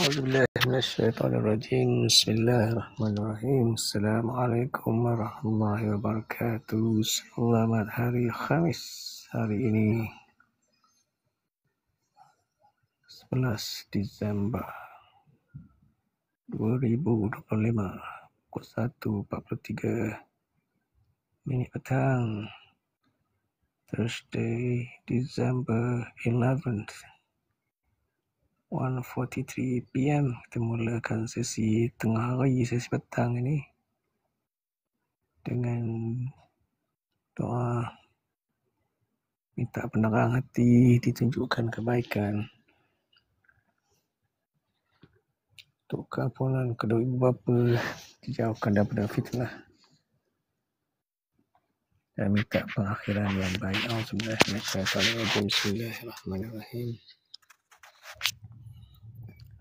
A'udzubillahi minasyaitonirrajim. Bismillahirrahmanirrahim. Assalamualaikum warahmatullahi wabarakatuh. Selamat hari Khamis. Hari ini 11 Disember 2025, pukul 1.43 minit petang. Thursday, December 11th, 1:43 PM. Kita mulakan sesi tengah hari, sesi petang ini dengan doa minta penerang hati, ditunjukkan kebaikan untuk keampunan kedua ibu bapa, dijauhkan daripada fitnah dan minta pengakhiran yang baik. Bismillahirrahmanirrahim.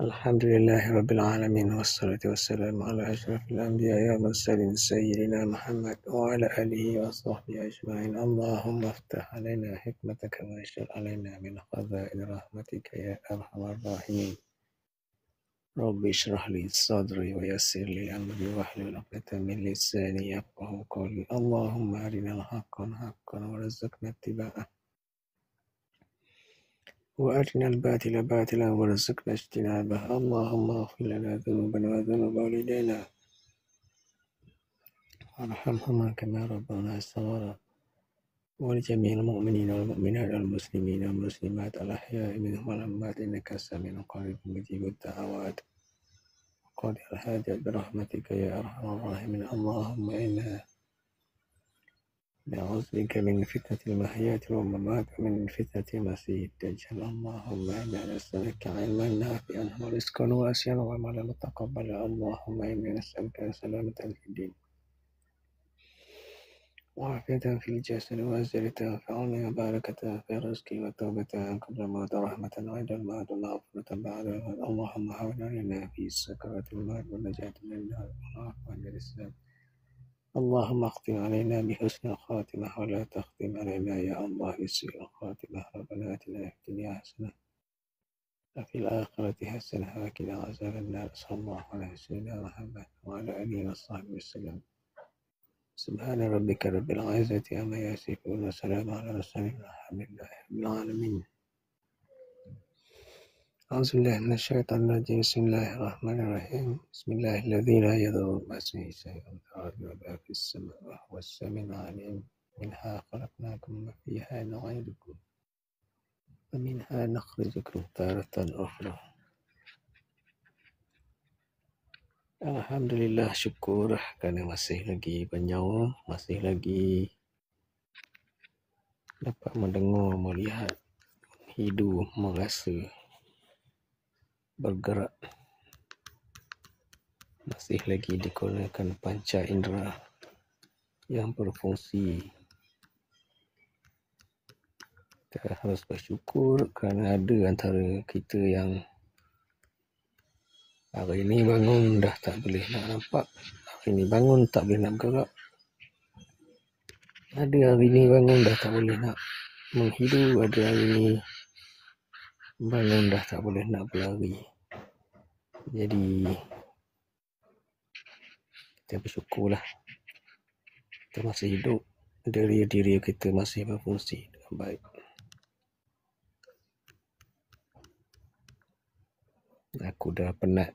Alhamdulillahirabbil alamin, wassalatu wassalamu ala asyrafil anbiya'i wal mursalin sayyidina Muhammad wa ala alihi wa sahbihi ajma'in. Allahumma iftah alaina hikmataka wa anshur alaina min khaza'in rahmatika ya arhamar rahimin. Rabbi shrah li sadri wa yassir li amri wahlul 'uqdatam min lisani yafqahu qawli. Allahumma arinal haqqan haqqan warzuqna ittiba'ah wa arinal batila batilan warzuqna ijtinabah. Allahumma ighfir lana dhunubana wa dhunuba walidayna warhamhuma kama rabbana saghara wa li jami'il mu'minina wal mu'minat wal muslimina wal muslimat al ahya'i minhum wal amwat innaka sami'un qaribun mujibud da'awat. قضي الحاجات برحمتك يا أرحم الراحمين. اللهم إنا نعوذ بك من فتنة المحيا والممات ومن فتنة المسيح الدجال. اللهم إنا نسألك علما نافعا ورزقا واسعا وعملا متقبلا. اللهم إنا نسألك سلامة في الدين وعافية في الجسد وعزة فعلا وبركة في الرزق وتوبة قبل الموت ورحمة عند الموت ومغفرة بعد الموت. اللهم هون علينا في سكرات الموت والنجاة من النار والعفو عن الإسلام. اللهم اختم علينا بحسن الخاتمة ولا تختم علينا يا الله بسوء الخاتمة. ربنا آتنا في الدنيا حسنة وفي الآخرة حسنة وقنا عذاب النار. صلى الله على سيدنا محمد وعلى آله وصحبه وسلم. سبحان ربك رب العزة عما يصفون وسلام على المرسلين والحمد لله رب العالمين. أعوذ بالله من الشيطان الرجيم. بسم الله الرحمن الرحيم. بسم الله الذي لا يضر مع اسمه شيء في الأرض ولا في السماء وهو السميع العليم. منها خلقناكم وفيها نعيدكم ومنها نخرجكم تارة أخرى. Alhamdulillah, syukur kerana masih lagi bernyawa, masih lagi dapat mendengar, melihat, hidup, merasa, bergerak, masih lagi dikurniakan panca indera yang berfungsi. Kita harus bersyukur kerana ada antara kita yang hari ini bangun dah tak boleh nak nampak, hari ini bangun tak boleh nak bergerak, ada hari ini bangun dah tak boleh nak menghidu, ada hari ini bangun dah tak boleh nak berlari. Jadi kita bersyukurlah kita masih hidup, diri kita masih berfungsi dengan baik. Aku dah penat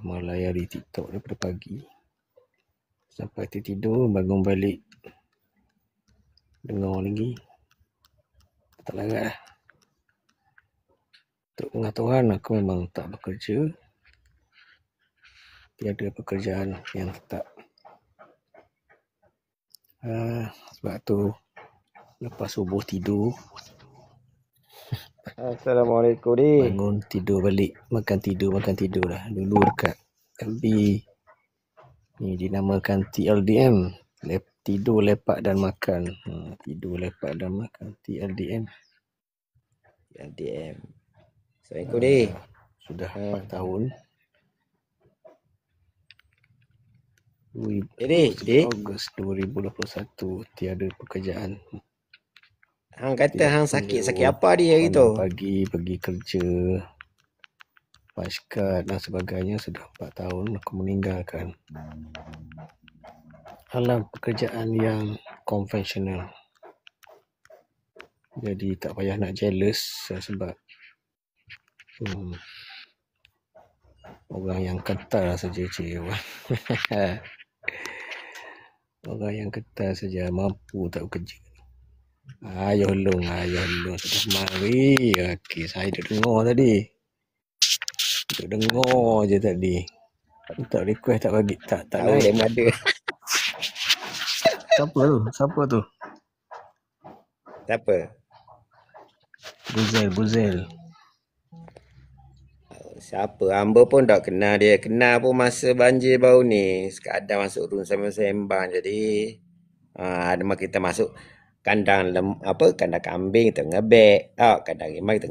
melayari TikTok daripada pagi sampai tertidur, bangun balik dengar lagi, tak larat lah. Untuk pengetahuan, aku memang tak bekerja, tiada pekerjaan yang tetap. Sebab tu lepas subuh tidur, Assalamualaikum di. bangun tidur balik, makan tidur lah. Dulu dekat FB ni dinamakan TLDM, tidur, lepak dan makan. Tidur, lepak dan makan, TLDM. LDM. Assalamualaikum di. Sudah 4 tahun. Di. Ogos 2021 tiada pekerjaan. Hang kata hang sakit apa dia hari bangun tu? pagi pergi kerja, paskat dan sebagainya. Sudah 4 tahun aku meninggalkan alam pekerjaan yang konvensional. Jadi tak payah nak jealous sebab orang yang ketar saja orang yang ketar saja mampu tak bekerja. Ayuh long sudah mari. Okey, saya duduk dengar tadi. Duduk dengar je tadi. Tak request tak bagi, tak Tahu naik. dia ada. Siapa tu? Siapa? Buzel. Siapa? Hamba pun tak kenal dia. Kenal pun masa banjir baru ni. Sekadar masuk room sembang. Jadi ada kita masuk kandang kandang kambing kita ngebek. Kandang rimau kita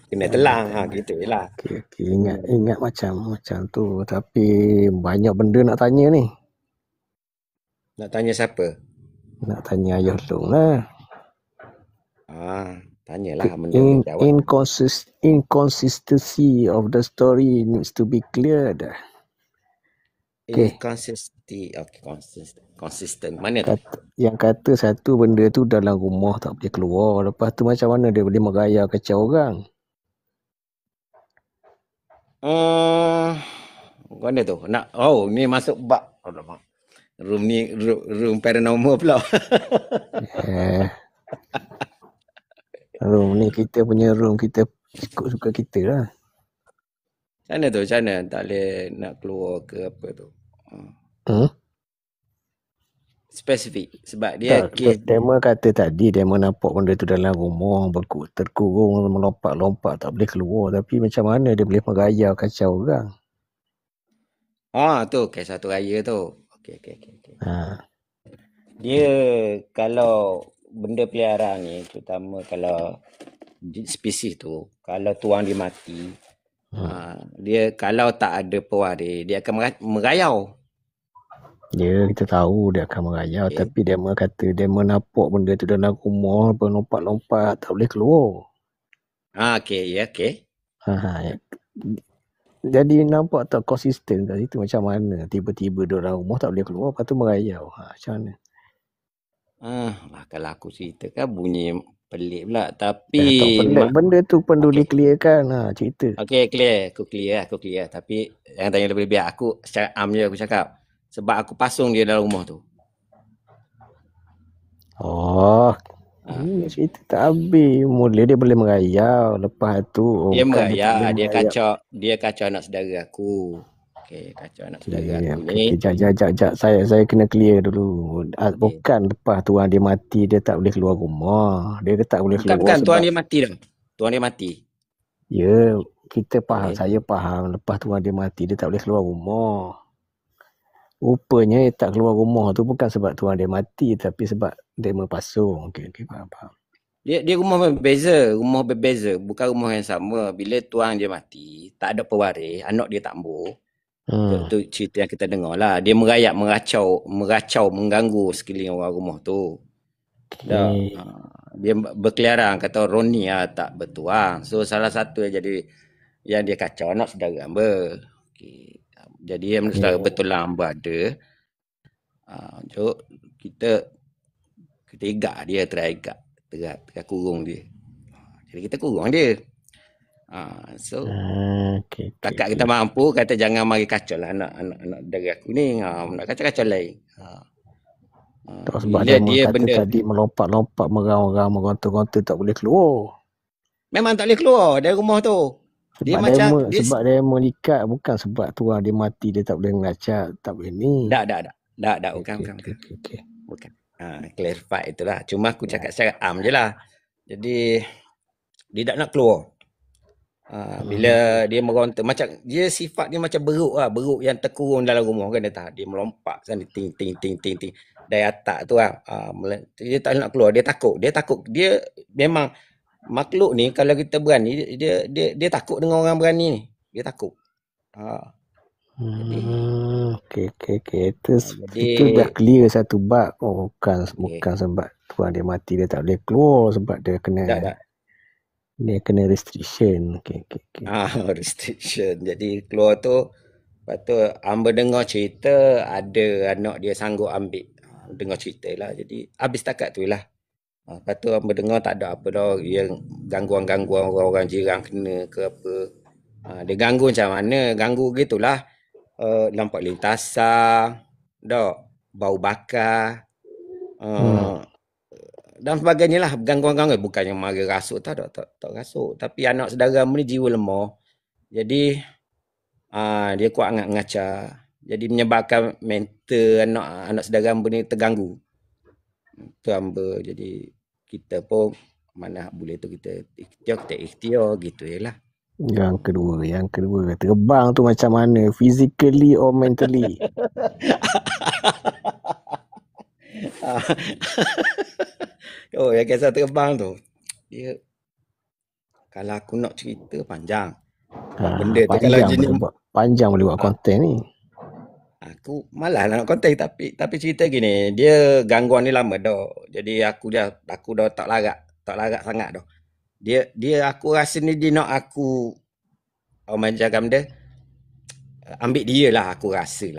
kena telang. Gitu je lah. Okay. Ingat macam tu. Tapi banyak benda nak tanya ni. Nak tanya siapa? Nak tanya Ayuh Long lah. Tanyalah benda jawab. Inconsistency of the story needs to be cleared. Inconsistency. Okay, consistent. Mana tu? Yang kata satu benda tu dalam rumah tak boleh keluar. Lepas tu macam mana dia boleh meraya kacau orang? Mana tu? Ni masuk bab. Room ni room paranormal pula. Room ni kita punya room, kita ikut suka kita lah. Macam mana tak boleh nak keluar ke apa tu? Spesifik sebab dia Dema kata tadi Dema nampak benda tu dalam rumah terkurung, melompat-lompat tak boleh keluar, tapi macam mana dia boleh meraya kacau orang? Tu kisah satu raya tu. Okey. Dia kalau benda peliharaan ni, terutama kalau spesies tu, kalau tuang dia mati, dia kalau tak ada pewaris, dia akan merayau. Ya, kita tahu dia akan merayau, tapi Dema kata Dema nampak benda tu dalam rumah, berlompat-lompat tak boleh keluar. Okey. Jadi nampak tak konsisten kat situ, macam mana tiba-tiba dalam rumah tak boleh keluar, lepas tu merayau. Macam mana? Kalau aku ceritakan bunyi pelik pula, tapi pelik. Benda tu perlu di-clearkan. Cerita. Okey, Aku clear. Tapi yang tanya lebih biar aku secara am je aku cakap. Sebab aku pasung dia dalam rumah tu. Ini cerita tak habis. Mula dia boleh merayau, lepas tu dia merayau, dia kacau anak saudara aku. Okey, kacau anak saudara aku ni. Jap. Saya kena clear dulu. Bukan lepas tuan dia mati dia tak boleh keluar rumah. Dia tak boleh keluar. Bukan tuan dia mati dah. Tuan dia mati. Ya, kita faham, saya faham. Lepas tuan dia mati dia tak boleh keluar rumah. Rupanya dia tak keluar rumah tu bukan sebab tuan dia mati, tapi sebab dia pasung. Okey, faham. Dia rumah berbeza, bukan rumah yang sama. Bila tuan dia mati, tak ada pewaris, anak dia tak ambuh. Tu cerita yang kita dengar lah. Dia merayap, meracau, mengganggu sekeliling orang rumah tu. Dia berkeliaran, kata Roni tak bertuang. So salah satu yang dia kacau anak saudara hamba. Jadi yang saudara betul lah hamba ada. So kita igak dia, teragak kurung dia. Jadi kita kurung dia. Kakak kita mampu kata jangan mari kacau lah anak saudara aku ni. Nak kacau lain. Sebab dia kata tadi melompat-lompat, merang-rang, meronta-ronta tak boleh keluar. Memang tak boleh keluar dari rumah tu. Sebab dia mengikat, bukan sebab tuan dia mati dia tak boleh ngacak, tak boleh ni. Tak, bukan. Bukan. Clarify itulah. Cuma aku cakap secara am je lah. Jadi dia tak nak keluar. Bila dia meronta, macam dia sifat dia macam beruk yang terkurung dalam rumah kan, dia melompat sana ting dari atas tu dia tak nak keluar, dia takut. Dia memang makhluk ni kalau kita berani dia takut dengan orang berani ni. Dia takut. Okey. Itu dah clear satu bab. Bukan sebab kurang dia mati, dia tak boleh keluar sebab dia Tak. kena restriction. Okay. Restriction. Jadi keluar tu, lepas tu hamba dengar cerita ada anak dia sanggup ambil. Dengar cerita lah. Jadi habis takat tu lah. Lepas tu hamba dengar tak ada apa dah. Yang gangguan-gangguan orang-orang jiran kena ke apa. Dia ganggu macam mana? Ganggu gitulah. Lampak lintasan. Bau bakar. Dan sebagainya lah, gangguan-gangguan. Bukannya mara rasuk, tak rasuk. Tapi anak saudara ni jiwa lemah. Jadi dia kuat ngaca. Jadi menyebabkan mental anak saudara ni terganggu. Itu hamba. Jadi kita pun mana boleh tu kita ikhtiar gitu je lah. Yang kedua terbang tu macam mana, physically or mentally? Yang kisah terbang tu, dia kalau aku nak cerita panjang. Benda tu kalau jenis panjang boleh buat konten ni. Aku malas nak konten tapi cerita gini, dia gangguan ni lama dah. Jadi aku dah tak larat sangat dah. Dia aku rasa ni dia nak aku macam dia ambil dia lah, aku rasa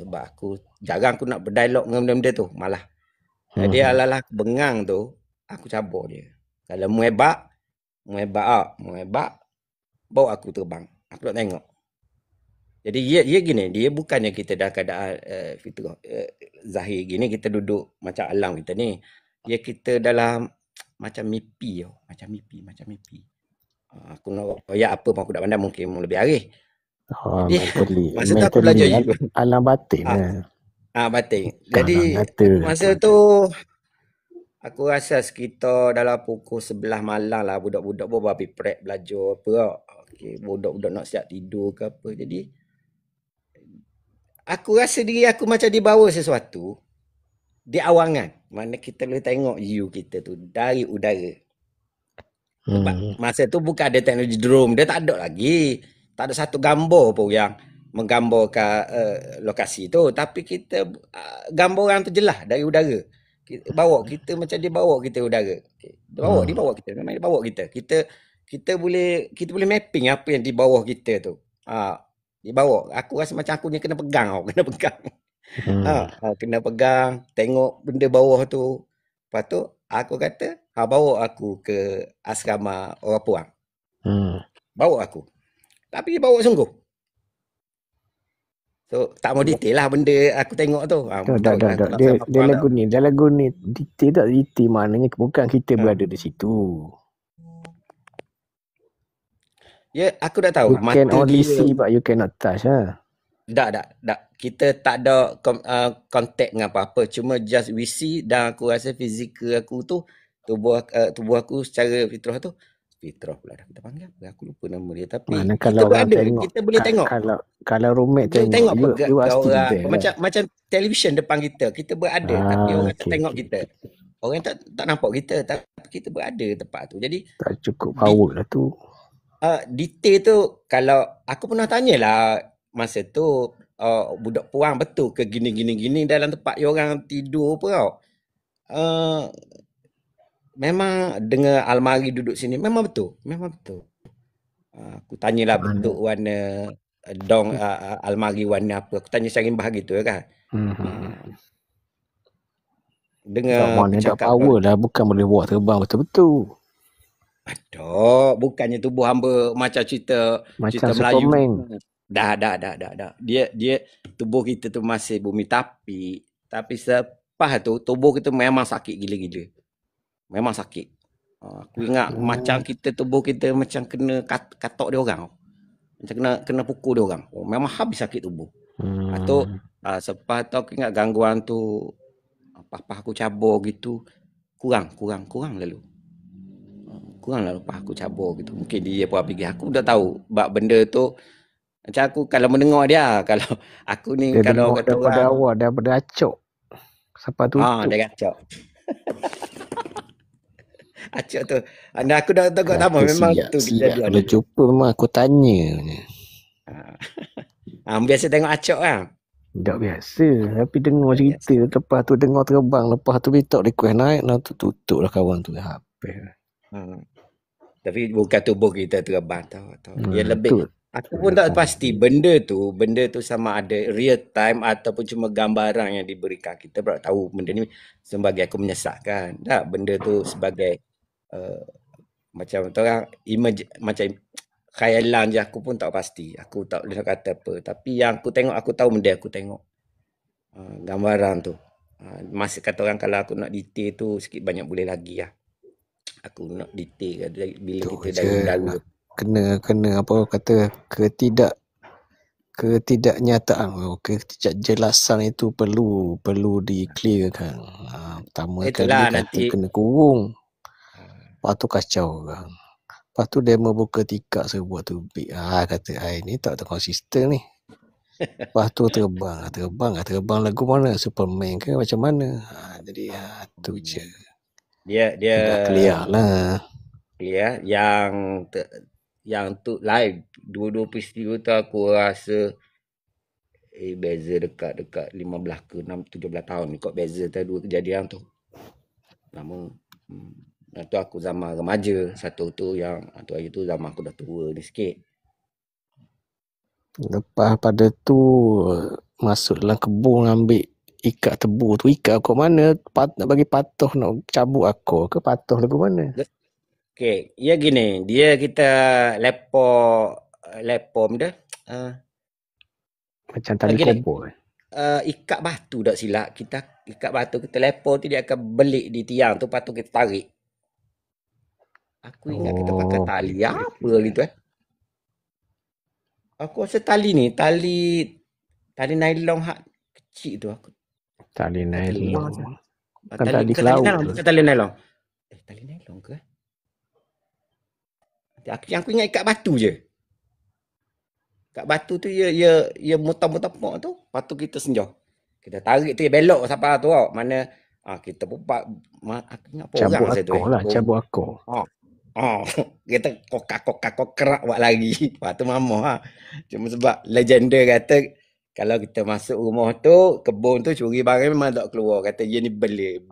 sebab aku jarang aku nak berdialog dengan benda-benda tu, malah. Jadi alalah aku bengang tu, aku cabur dia. Kalau muhebak bawa aku terbang. Aku nak tengok. Jadi dia gini, dia bukannya kita dah keadaan fitrah zahir gini, kita duduk macam alam kita ni. Dia kita dalam macam mimpi. Aku nak royak apa pun aku tak pandai, mungkin lebih arif. Jadi masa tu aku belajar alam batin. Batin. Jadi masa tu aku rasa sekitar dalam pukul 11 malam lah, budak-budak pun habis prep belajar apa. Okay, budak-budak nak siap tidur ke apa. Jadi aku rasa diri aku macam dibawa sesuatu di awangan. Mana kita boleh tengok view kita tu dari udara. Sebab masa tu bukan ada teknologi drone, dia tak ada lagi. Tak ada satu gambar pun yang menggambarkan lokasi tu. Tapi kita gambar orang tu jelas dari udara. Kita macam dia bawa kita udara. Dia bawa kita. Memang dia bawa kita. Kita boleh mapping apa yang di bawah kita tu. Di bawah. Aku rasa macam aku ni kena pegang. Kena pegang, tengok benda bawah tu. Lepas tu aku kata, bawa aku ke asrama orang puang. Bawa aku. Tapi dia bawa sungguh. So tak mau detail lah benda aku tengok tu. Dia lagu ni detail maknanya bukan kita berada di situ. Ya, aku dah tahu. You can only see but you cannot touch. Tak. Kita tak ada contact dengan apa-apa. Cuma just we see, dan aku rasa fizikal aku tu, tubuh aku secara fitrah tu, fitrah pula dah kita panggil. Aku lupa nama dia. Tapi kita berada. Kita boleh tengok. Kalau roommate tengok you orang, macam televisyen depan kita. Kita berada. Tapi orang tak tengok kita. Orang tak nampak kita. Tapi kita berada tempat tu. Jadi tak cukup power lah tu. Detail tu, kalau aku pernah tanyalah masa tu, budak puang betul ke gini dalam tempat orang tidur apa tau. Memang dengan almari duduk sini, memang betul. Aku tanyalah bentuk warna dong almari warna apa. Aku tanya Syarim Bahagi tu kan. Dengan mana tak power lah, bukan boleh bawa terbang betul-betul. Aduh, bukannya tubuh hamba macam cerita Melayu. Dah. Dia tubuh kita tu masih bumi tapi selepas tu tubuh kita memang sakit gila-gila. Memang sakit. Aku ingat macam tubuh kita macam kena katok dia orang. Macam kena pukul dia orang. Memang habis sakit tubuh. Atau selepas tu aku ingat gangguan tu apa aku cabur gitu. Kurang lalu. Kurang lepas aku cabur gitu. Mungkin dia pun fikir aku dah tahu bab benda tu. Macam aku kalau mendengar dia, kalau aku ni dia kalau kata orang awal daripada acok. Sampai tutup. Dia acok. Acok tu. Aku dah tahu nama memang tu kejadian. Kalau jumpa memang aku tanya. Biasa tengok acok kan. Tak biasa. Tapi dengar Tak biasa. cerita. Lepas tu dengar terbang. Lepas tu minta request naik. Lepas tu tutup lah kawan tu. Habis. Tapi bukan tubuh kita terbang tau. Dia lebih. Tu. Aku pun tak pasti benda tu sama ada real time ataupun cuma gambaran yang diberikan. Kita baru tahu benda ni sebagai aku menyesatkan. Tak, benda tu sebagai macam orang macam khayalan je, aku pun tak pasti. Aku tak boleh nak kata apa. Tapi yang aku tengok, aku tahu benda aku tengok. Gambaran tu. Masa kata orang kalau aku nak detail tu sikit banyak boleh lagi lah. Aku nak detail bila tu kita daru-daru. Kena apa kata ketidaknyataan, ketidakjelasan itu perlu di-clearkan. Pertama Itulah kali nanti kata kena kurung. Lepas tu kacau orang. Lepas tu dia membuka tikak sebuah tubik. Kata ini tak konsisten ni. Lepas tu terbang lagu mana? Superman ke macam mana? Jadi tu je. Dia dah clear lah. Clear. Yang tu live. Dua-dua peristiwa tu aku rasa beza dekat 15 ke 17 tahun kot beza tu dua kejadian tu. Namun tu aku zaman remaja. Satu hari tu zaman aku dah tua ni sikit. Lepas pada tu masuk dalam kebun ambil ikat tebu tu. Ikat kau mana? Nak bagi patuh, nak cabut akor ke patuh lagu mana? Okay, ya gini, dia kita lepor dia. Macam tali kobor. Ikat batu tak silap. Kita ikat batu, kita lepor tu dia akan belik di tiang tu, lepas tu kita tarik. Aku ingat kita pakai tali. Apa gitu Aku rasa tali nylon hak kecil tu aku. Tali nylon. Bukan tali laut. Tali nylon. Tali nylon ke? Aku ingat ikat batu je. Ikat batu tu ia mutam-mutam tu. Lepas tu kita senjauh. Kita tarik tu dia belok sampai tu tau. Mana kita pun aku ingat apa orang masa tu. Cabut akor. Kita kokak buat lagi. Lepas tu mamah. Cuma sebab legenda kata kalau kita masuk rumah tu, kebun tu curi barang memang tak keluar. Kata dia ni belik.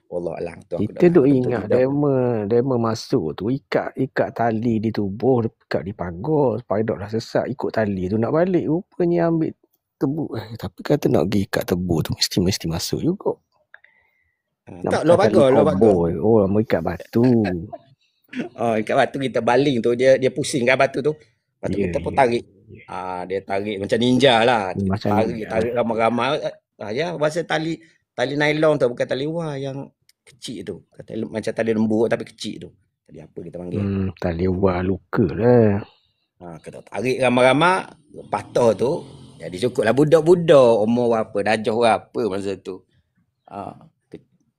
Wallahualam tu aku kita duk ingat dema masuk tu ikat tali di tubuh, ikat di pagar supaya tak sesat, ikut tali tu nak balik. Rupanya ambil tebu. Tapi kata nak pergi ikat tebu tu mesti masuk juga. Tak, luar pagar. Mau ikat batu. Ikat batu kita baling tu dia pusingkan batu tu. Lepas tu kita pun tarik. Dia tarik macam ninja lah. Tarik ramai-ramai. Bahasa tali nylon tu bukan tali wah yang kecil tu. Macam tali lembut tapi kecil tu. Tali apa kita panggil? Tali wah luka lah. Kita tarik ramai-ramai. Patah tu. Jadi cukup lah budak-budak. Umur berapa? Dajah berapa masa tu.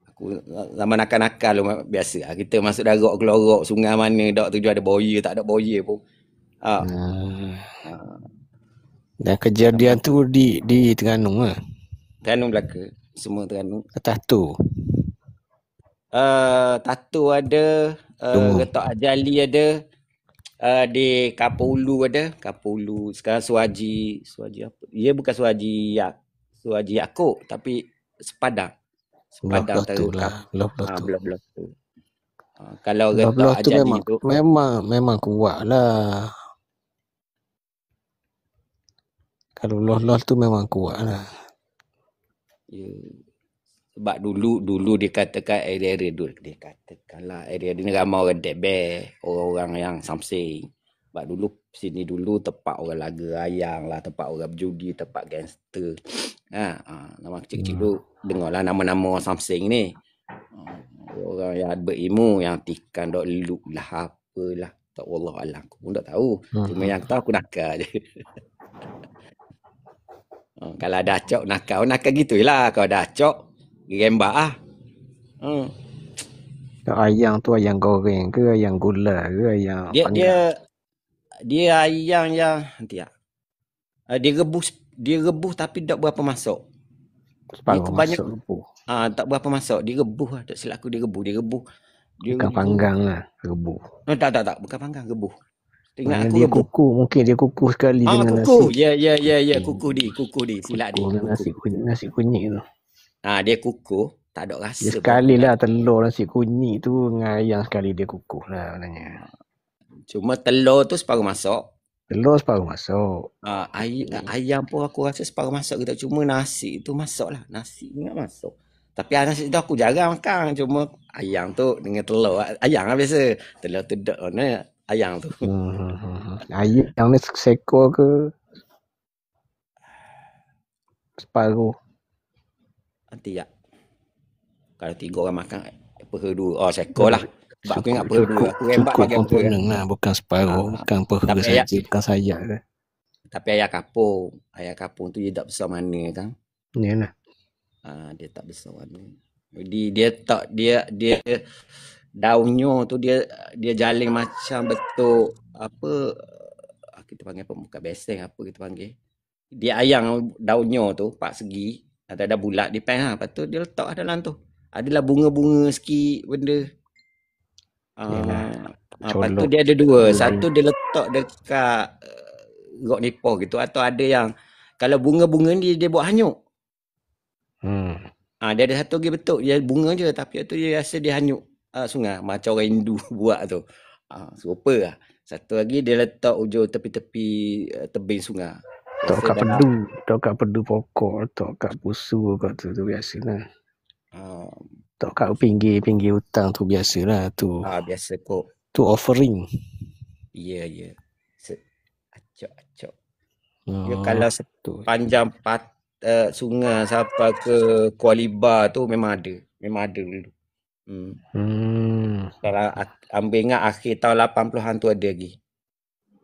Aku zaman nakal-nakal biasa. Kita masuk darat kelorok sungai mana. Tak tuju ada boya tak ada boya pun. Dan kejadian tu di Terengganu lah. Terengganu Melaka. Semua Terengganu. Tattoo. Tattoo ada. Retak Ajali ada. Di Kapulu ada. Kapulu. Sekarang Suhaji apa? Dia bukan Suhaji Yaakob. Tapi Sepadang. Sepadang belah tu. Kalau retak Ajali tu memang kuat lah. Kalau loh tu memang kuat lah. Sebab dulu dia katakan area dulu. Dia katakan lah area ni ramai orang dekbeh. Orang-orang yang samsing. Sebab dulu sini dulu tempat orang laga ayang lah. Tempat orang berjudi. Tempat gangster. Nama kecil-kecil tu. Dengarlah nama-nama orang samsing ni. Orang yang berilmu. Yang tikan dok leluk lah. Apalah. Tak wallahualam. Aku pun tak tahu. Cuma yang tahu aku nakal je. Kalau ada acok nakal gitu lah. Kalau ada acok gembak lah. Ayang tu ayang goreng ke ayang gula ke ayang panggang? Dia ayang yang nanti dia rebus tapi tak berapa masuk. Dia kebanyakan rebus. Tak berapa masuk. Dia rebus lah. Tak silap aku dia rebus. Bukan panggang lah rebus. Tak. Bukan panggang rebus. Ingat Mana aku dia rebus. kukuh, mungkin dia kukuh sekali dengan Kukuh. nasi. Ya, kukuh di. Silap di. Kukuh dengan nasi kunyit tu. Dia kukuh, tak ada Dia rasa sekali pun. lah telur nasi kunyit tu dengan ayam sekali dia kukuh lah sebenarnya. Cuma telur tu separuh masak. Telur separuh masuk. Ayam pun aku rasa separuh masak kita. Cuma nasi tu masak lah. Nasi ingat masak. Tapi nasi tu aku jarang makan. Cuma ayam tu dengan telur. Ayam lah biasa. Telur tu dek mana ayam tu. Ayam ni seekor ke separuh? Nanti ya. Kalau 3 orang makan, peha 2. Seekor lah. Sebab aku ingat peha 2. Aku rembat cukup bagi peha. komponen lah. Bukan separuh. Bukan peha saja. Bukan sayap ke. Tapi ayam kapung. Ayam kapung tu dia tak besar mana kan. Yalah. Dia tak besar mana. Jadi dia daunnya tu dia jaling macam bentuk apa kita panggil apa, bukan beseng apa kita panggil. Dia ayang daunnya tu 4 segi, ada bulat di pen Lepas tu dia letak dalam tu. Adalah bunga-bunga sikit benda. Lepas tu dia ada 2. Satu dia letak dekat rok nipah gitu, atau ada yang kalau bunga-bunga ni dia buat hanyut. Dia ada satu lagi bentuk dia bunga je, tapi tu dia rasa dia hanyut sungai macam orang Hindu buat tu. Serupa lah. Satu lagi dia letak ujung tepi-tepi tebing sungai. Letak kat pedu pokok, letak kat pusu kat tu biasalah. Letak kat pinggir hutang tu biasalah tu. Biasa kok. Tu offering. Ya. Acok. Dia kalau sepanjang sungai sampai ke Kuala Libar tu memang ada dulu. Kalau ambil ingat akhir tahun 80-an tu ada lagi.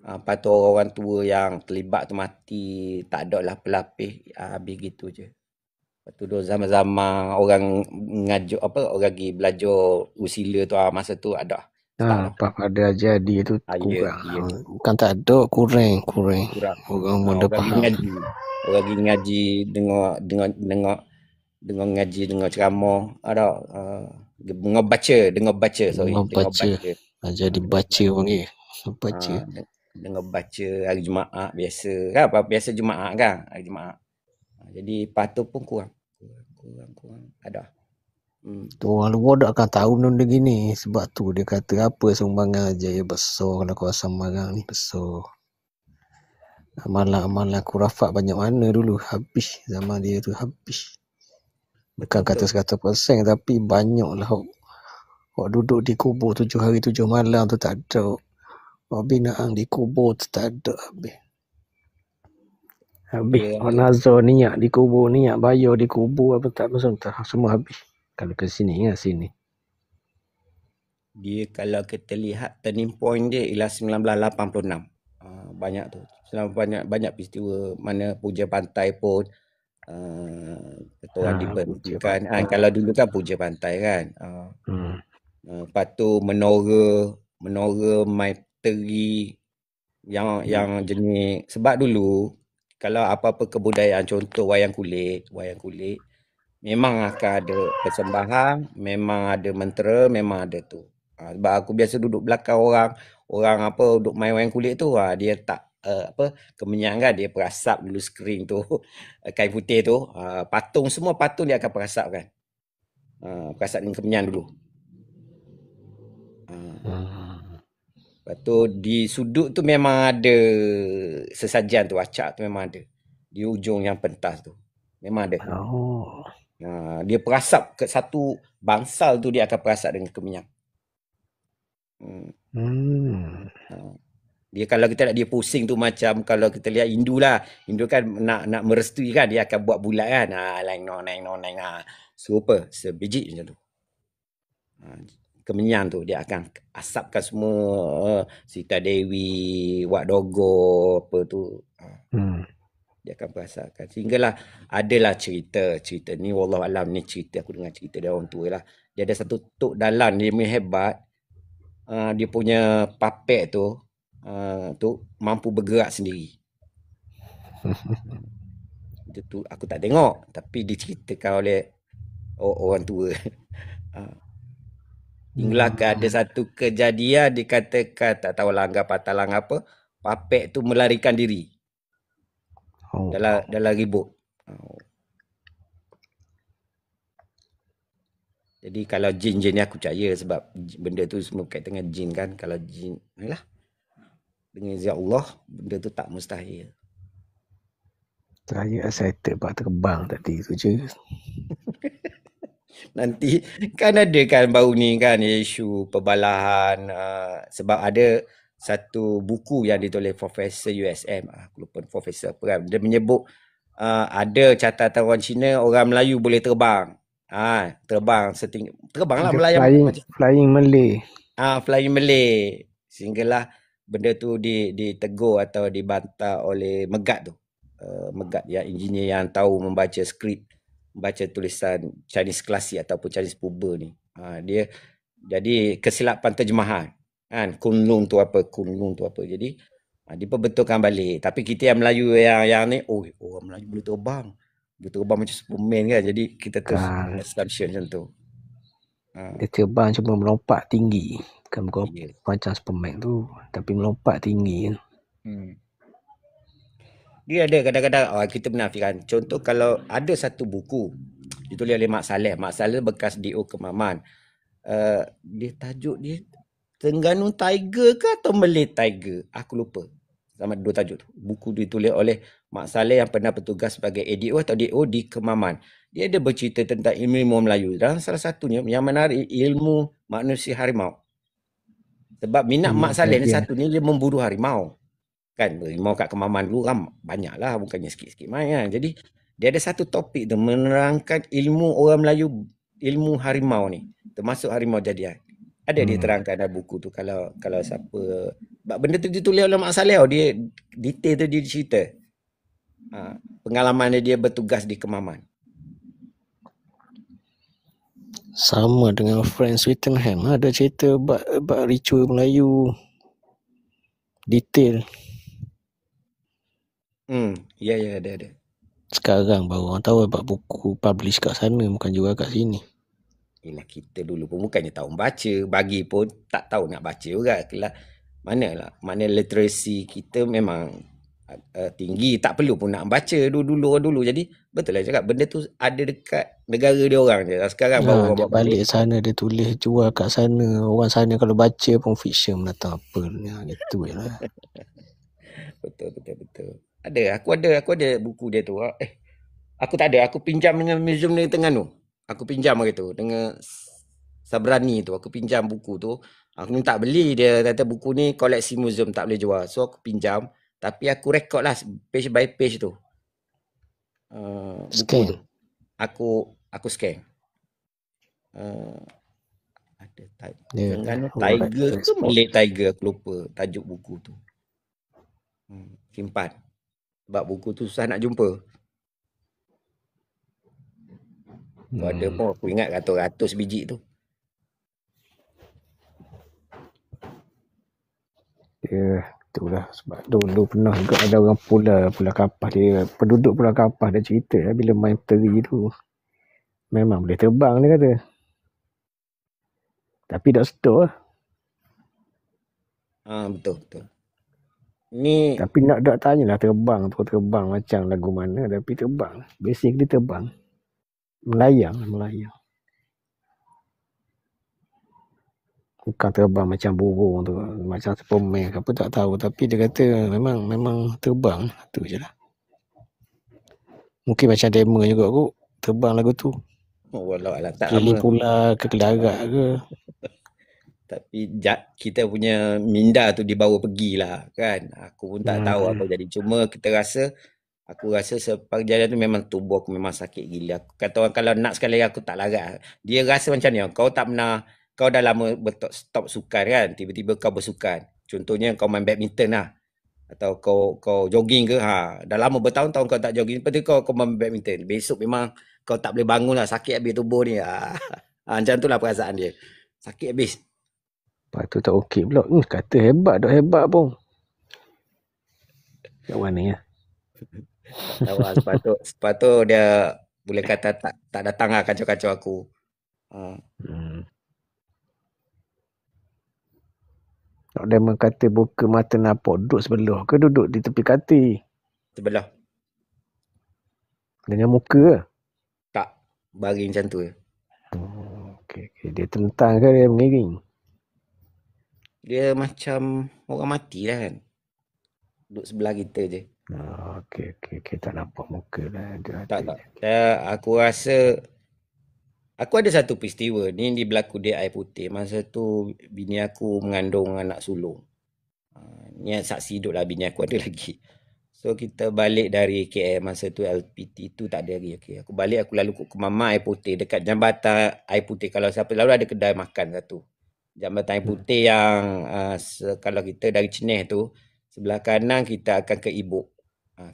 Lepas tu orang tua yang terlibat tu mati, tak ada lah pelapis, habis gitu je. Lepas tu zaman-zaman orang ngajuk orang pergi belajar usila tu masa tu ada. Pada jadi tu kurang. Bukan tak ada, kurang. Orang muda faham. Orang pergi ngaji dengar ngaji, dengar ceramah, ada dengar baca. Jadi baca panggil. Baca. Dengar baca hari Jumaat biasa kan, biasa Jumaat kan, hari Jumaat. Jadi patu pun kurang ada. Tu orang luar tak akan tahu benda gini. Sebab tu dia kata apa sumbangan Jaya besar kalau kawasan Marang ni besar. Amalan khurafat banyak mana dulu. Habis zaman dia tu habis. Bukan kata 100% tapi banyak lah. Orang duduk di kubur 7 hari 7 malam tu tak ada. Orang binaan di kubur tu tak ada habis. Orang nazar niat di kubur, niat bayar di kubur apa tak semua habis. Kalau ke sini dia kalau kita lihat turning point dia ialah 1986. Banyak tu. Banyak peristiwa mana Puja Pantai pun ketua diberhentikan. Kalau dulu kan Puja Pantai kan. Lepas tu menora Maiteri yang jenis, sebab dulu kalau apa-apa kebudayaan, contoh wayang kulit memang akan ada persembahan, memang ada mentera, memang ada tu. Sebab aku biasa duduk belakang orang duduk main wayang kulit tu, dia tak kemenyan kan, dia perasap dulu skrin tu, kain putih tu, semua patung dia akan perasap kan. Perasap dengan kemenyan dulu. Lepas tu di sudut tu memang ada sesajian tu, acak tu memang ada. Di ujung yang pentas tu memang ada. Dia perasap ke satu bangsal tu, dia akan perasap dengan kemenyan. Dia kalau kita nak dia pusing tu macam kalau kita lihat Hindu kan nak merestui kan, dia akan buat bulat kan, naik serupa sebiji macam tu. Kemenyan tu dia akan asapkan semua Sita Dewi, Wak Dogo apa tu. Dia akan perasakan. Sehinggalah adalah cerita ni, wallahualam, ni cerita aku dengar cerita dari orang tua lah. Dia ada satu tok dalan, dia punya hebat. Dia punya papek tu mampu bergerak sendiri. Itu aku tak tengok, tapi diceritakan oleh orang tua. Tinggallah ada satu kejadian dikatakan tak tahu langgar patalang apa, papek tu melarikan diri dalam ribut. Jadi kalau jin-jin ni aku percaya sebab benda tu semua berkaitan dengan jin kan. Kalau jin, yalah, dengan izin Allah, benda tu tak mustahil. Saya excited buat terbang tadi tu je. Nanti kan ada kan baru ni kan isu perbalahan sebab ada satu buku yang ditulis Profesor USM, aku lupa Profesor apa kan. Dia menyebut ada catatan orang Cina, orang Melayu boleh terbang. Terbang setinggi, terbang lah melayang. Flying Malay. Flying Malay. Sehinggalah benda tu ditegur atau dibantah oleh Megat tu. Megat yang engineer yang tahu membaca skrip, baca tulisan Chinese klasik ataupun Chinese purba ni. Dia jadi kesilapan terjemahan. Kan Kunlun tu apa, Jadi diperbetulkan balik. Tapi kita yang Melayu yang ni, orang Melayu boleh terbang. Boleh terbang macam Superman kan. Jadi kita terus assumption macam tu. Dia terbang cuma melompat tinggi. Bukan macam Superman tu, tapi melompat tinggi kan. Dia ada kadang-kadang kita menafikan. Contoh kalau ada satu buku ditulis oleh Mak Saleh. Mak Saleh bekas DO Kemaman. Dia tajuk dia Terengganu Tiger ke atau Malay Tiger? Aku lupa. Sama dua tajuk tu. Buku ditulis oleh Mak Saleh yang pernah bertugas sebagai ADO atau DO di Kemaman. Dia ada bercerita tentang ilmu Melayu. Dan salah satunya yang menarik ilmu manusia harimau. Sebab minat Mak Saleh ni satu ni dia memburu harimau. Kan harimau kat Kemaman dulu banyak lah, bukannya sikit-sikit main kan. Jadi dia ada satu topik tu menerangkan ilmu orang Melayu, ilmu harimau ni, termasuk harimau jadian. Ada dia terangkan dalam buku tu kalau siapa, benda tu ditulis oleh Mak Saleh, dia detail tu dia cerita. Pengalaman dia bertugas di Kemaman. Sama dengan Franz Whittingham, ada cerita about ritual Melayu detail. Ya, ada. Sekarang baru orang tahu about buku publish kat sana, bukan jual kat sini. Yelah, kita dulu pun bukannya tahu membaca, bagi pun tak tahu nak baca juga. Mana literasi kita memang tinggi, tak perlu pun nak baca dulu. Jadi betul lah cakap, benda tu ada dekat negara dia orang je. Sekarang baru dia balik sana, dia tulis jual kat sana. Orang sana kalau baca pun fiction datang apa gitu je lah. Betul. Aku ada buku dia tu. Aku tak ada. Aku pinjam dengan museum di Terengganu. Aku pinjam hari tu dengan Sabrani tu. Aku pinjam buku tu. Aku ni tak beli. Dia kata buku ni koleksi museum, tak boleh jual. So aku pinjam. Tapi aku rekod lah page by page tu. Buku tu. Aku scan. Ada Terengganu Tiger ke Malay Tiger, aku lupa tajuk buku tu. Simpan. Sebab buku tu susah nak jumpa. Ada pun aku ingat ratus biji tu. Itulah sebab dulu pernah juga ada orang Pulau Kapah, dia penduduk Pulau Kapah dia cerita bila main teri tu memang boleh terbang dia kata. Tapi tak sedar lah. Betul. Ni tapi nak tanyalah terbang macam lagu mana, tapi terbang. Basically terbang. Melayang. Bukan terbang macam burung tu, macam Superman apa tak tahu, tapi dia kata memang terbang tu je lah. Mungkin macam demo juga kot, terbang lagu tu. Wallahualam tak keliling pula ke Kelarat ke. Tapi kita punya minda tu dibawa pergilah kan. Aku pun tak tahu apa jadi. Cuma aku rasa seperjalanan tu memang tubuh aku memang sakit gila. Aku kata orang kalau nak sekali aku tak larat. Dia rasa macam ni, kau tak pernah, kau dah lama stop sukan kan, tiba-tiba kau bersukan. Contohnya kau main badminton lah. Atau kau jogging ke, dah lama bertahun-tahun kau tak jogging, lepas tu kau main badminton. Besok memang kau tak boleh bangun lah, sakit habis tubuh ni. Macam tu lah perasaan dia. Sakit habis. Lepas tu tak okey pula. Kata hebat pun. Kat mana ya? Tahu lah, sepatut dia boleh kata tak datang lah kacau-kacau aku. dia kata buka mata nampak, duduk sebelah ke duduk di tepi katil? Sebelah. Dengan muka ke? Tak. Baring macam tu. Okey. Dia tentang ke dia mengiring? Dia macam orang mati lah kan. Duduk sebelah kita je. Okey. Tak nampak muka lah. Tak. Aku rasa aku ada satu peristiwa ni berlaku di Air Putih. Masa tu bini aku mengandung anak sulung. Ni saksi hidup lah, bini aku ada lagi. So kita balik dari KL, masa tu LPT tu tak ada lagi. Okay. Aku balik, aku lalu ke Mama Air Putih dekat jambatan Air Putih. Kalau siapa lalu ada kedai makan satu. Jambatan Air Putih yang kalau kita dari Ceneh tu, sebelah kanan kita akan ke Ibuk.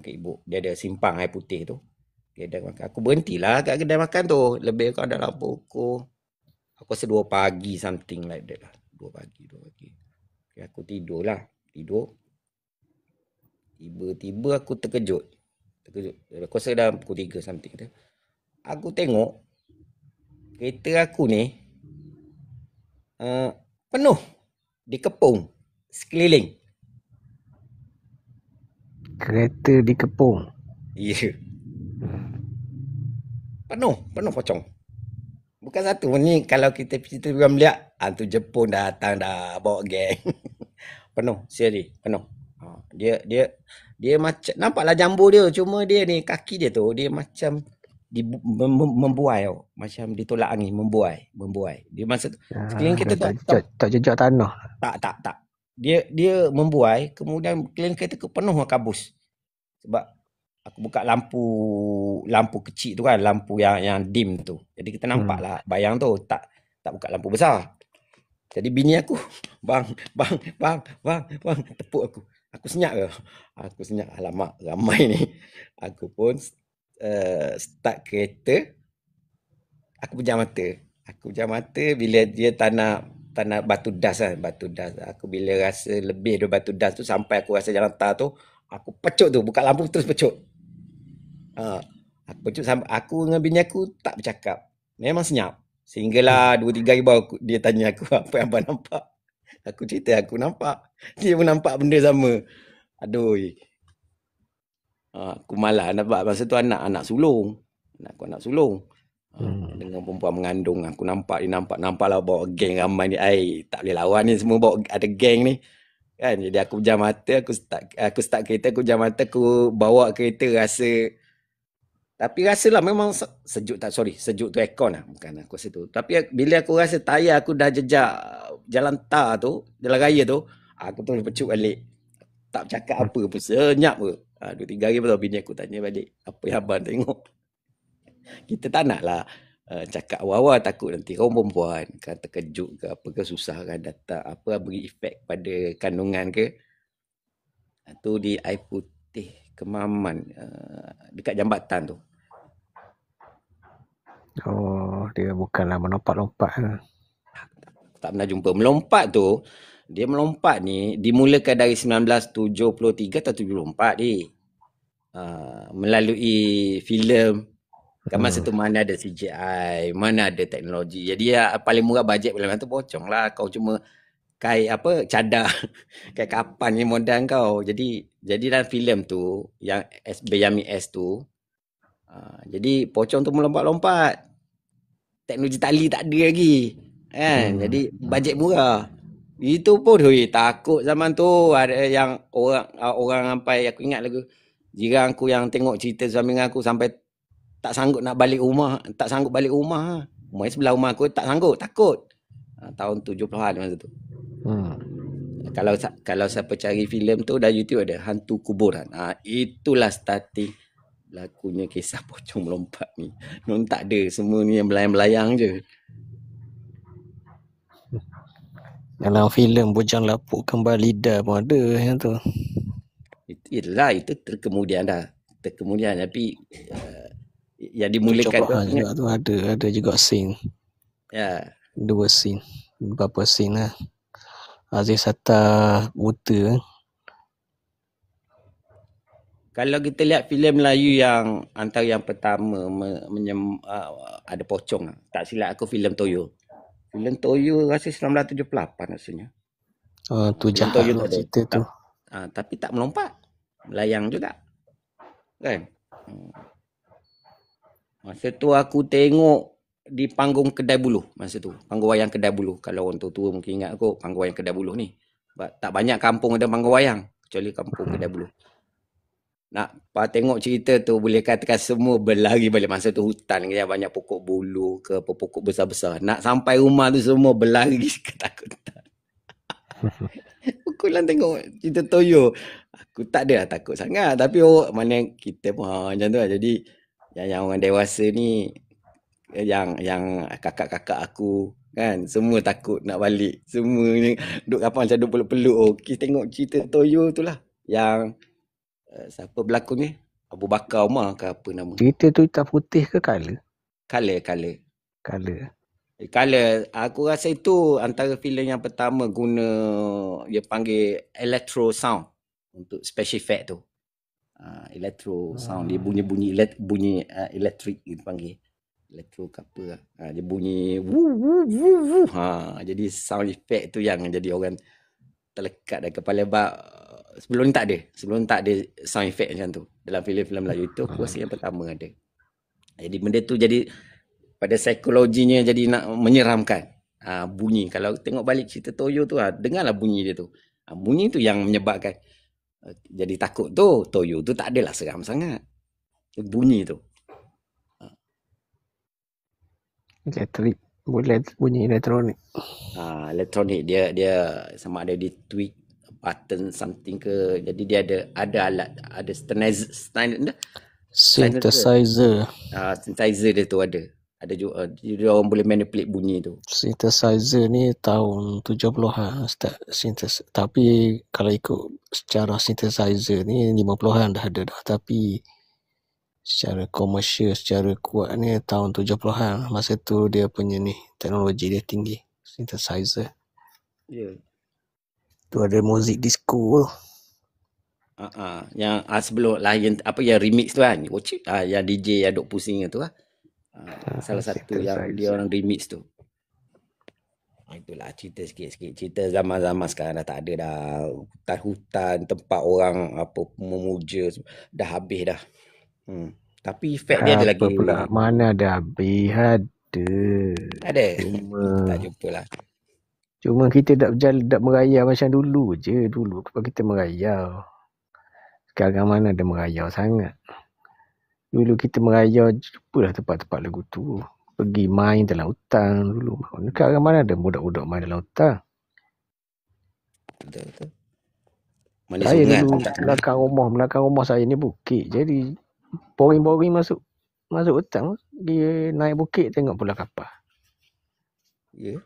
Ke Ibuk. Dia ada simpang Air Putih tu. Kedai makan. Aku berhentilah kat kedai makan tu. Lebih kau dalam pukul, aku rasa 2 pagi something like that lah. 2 pagi. Okay, aku tidur. Tiba-tiba aku terkejut. Aku rasa dah pukul 3 something tu. Aku tengok kereta aku ni penuh, dikepung sekeliling. Kereta dikepung? Ya. Yeah. Penuh pocong. Bukan satu ni, kalau kita cerita orang melihat, hantu Jepun datang dah bawa geng. Penuh, serius, penuh. Dia macam, nampaklah jambu dia, cuma dia ni kaki dia tu dia macam membuai tau. Macam ditolak angin, membuai. Dia masa sekeliling kita tak jejak tanah. Tak. Dia membuai, kemudian sekeliling kita penuh kabus. Sebab aku buka lampu kecil tu kan, lampu yang dim tu. Jadi kita nampak lah bayang tu, tak buka lampu besar. Jadi bini aku, bang, tepuk aku. Aku senyap ke? Aku senyap, alamak, ramai ni. Aku pun start kereta. Aku pejam mata bila dia tanah batu das kan, batu das. Aku bila rasa lebih dari batu das tu, sampai aku rasa jalan tar tu, aku pecut tu, buka lampu terus pecut. Aku pecut sampai aku dengan bini aku tak bercakap. Memang senyap. Sehinggalah 2-3 hari baru dia tanya aku, apa yang abang nampak? Aku cerita aku nampak. Dia pun nampak benda sama. Aduh. Aku malah nampak masa tu anak sulung. Anak sulung. Dengan perempuan mengandung. Aku nampak lah bawa geng ramai ni. Tak boleh lawan ni, semua bawa ada geng ni. Kan, jadi aku pejam mata, aku start kereta, aku pejam mata, aku bawa kereta tapi rasalah memang sejuk tu aircon lah, bukan aku rasa tu. Tapi bila aku rasa tayar aku dah jejak jalan tar tu, jalan raya tu, aku terus pecut balik. Tak bercakap apa pun, senyap ke. 2-3 hari baru bini aku tanya balik, apa yang abang tengok? Kita tak nak lah cakap awal-awal, takut nanti kaum perempuan kan terkejut ke apa ke, susah kan datang apa beri efek pada kandungan ke. Tu di Air Putih Kemaman, dekat jambatan tu. Dia bukanlah melompat-lompat lah. Tak pernah jumpa. Melompat tu, dia melompat ni dimulakan dari 1973 atau 74 ni. Melalui filem. Kan masa tu mana ada CGI, mana ada teknologi. Jadi paling murah bajet filem tu pocong lah. Kau cuma cadar kayak kapan ni modal kau. Jadi dalam filem tu yang Benyamin S tu, jadi pocong tu melompat-lompat. Teknologi tali tak ada lagi kan. Jadi bajet murah. Itu pun takut zaman tu. Ada yang orang sampai, aku ingat lagi jiran aku yang tengok cerita suami aku sampai tak sanggup balik rumah. Rumah sebelah rumah aku, tak sanggup, takut. Tahun 70-an masa tu. Kalau siapa cari filem tu dah YouTube ada Hantu Kuburan. Itulah starting lakunya kisah pocong melompat ni. Memang tak ada, semua ni yang belayang-belayang je. Dalam filem Bujang Lapuk Kembar Lidah pun ada yang tu. Itu terkemudian dah. Tapi yang dimulakan tu ada juga scene. Ya. 2 scene. Beberapa scene lah. Aziz Sattar buta. Kalau kita lihat filem Melayu yang antara yang pertama ada pocong, tak silap aku filem Toyo. Filem Toyo rasa 1978 rasanya. Tu Gunung jahat Toyo lah tak ada. cerita tu. Tapi tak melompat. Melayang juga. Kan? Masa tu aku tengok di panggung Kedai Buluh masa tu. Panggung wayang Kedai Buluh. Kalau orang tua mungkin ingat aku panggung wayang Kedai Buluh ni. Tak banyak kampung ada panggung wayang. Kecuali kampung Kedai Buluh. Nak tengok cerita tu boleh katakan semua berlari balik. Masa tu hutan ya, banyak pokok bulu ke pokok besar-besar. Nak sampai rumah tu semua berlari ketakutan. Pukulan tengok cerita Toyo. Aku tak ada lah takut sangat. Tapi mana kita pun macam tu lah. Jadi yang orang dewasa ni, yang kakak-kakak aku kan, semua takut nak balik. Semua ni duduk apa macam duduk peluk-peluk. Kita tengok cerita Toyo tu lah. Yang siapa berlakon ni? Abu Bakar Umar ke apa nama? Cerita tu hitam putih ke colour? Colour. Colour. Aku rasa itu antara filem yang pertama guna dia panggil electro sound untuk special effect tu. Electro sound, dia bunyi elektrik dia panggil. Electro ke apa lah. Dia bunyi woo. Jadi sound effect tu yang jadi orang terlekat dalam kepala. Sebelum ni tak ada sound effect macam tu dalam filem-filem Melayu. Itu aku rasa yang pertama ada. Jadi benda tu jadi pada psikologinya jadi nak menyeramkan. Bunyi. Kalau tengok balik cerita Toyo tu, dengarlah bunyi dia tu. Bunyi tu yang menyebabkan jadi takut tu. Toyo tu tak adalah seram sangat. Bunyi tu. Elektrik. Boleh bunyi elektronik. Elektronik dia sama ada di tweak button something ke. Jadi dia ada alat, ada synthesizer. Synthesizer dia tu ada. Ada juga dia orang boleh manipulate bunyi tu. Synthesizer ni tahun 70-an start synthesizer. Tapi kalau ikut secara synthesizer ni 50-an dah ada dah. Tapi secara komersial, secara kuat ni tahun 70-an. Masa tu dia punya ni teknologi dia tinggi. Synthesizer. Ya. Tu ada muzik disco tu. Yang sebelum lah yang remix tu kan. Yang DJ yang duk pusing tu lah. Salah satu yang dia orang remix tu. Itulah cerita sikit-sikit. Cerita zaman-zaman sekarang dah tak ada dah. Hutan-hutan, tempat orang memuja dah habis dah. Tapi efek dia ada lagi. Pula mana ada habis? Ada. Tak jumpa lah. Cuma kita tak merayau macam dulu je. Dulu kita merayau. Sekarang mana ada merayau sangat. Dulu kita merayau, jumpalah tempat-tempat lagu tu. Pergi main dalam hutan dulu. Sekarang mana ada budak-budak main dalam hutan. Betul. Saya dulu belakang rumah saya ni bukit. Jadi boring masuk hutan. Dia naik bukit tengok pulau kapal. Ya.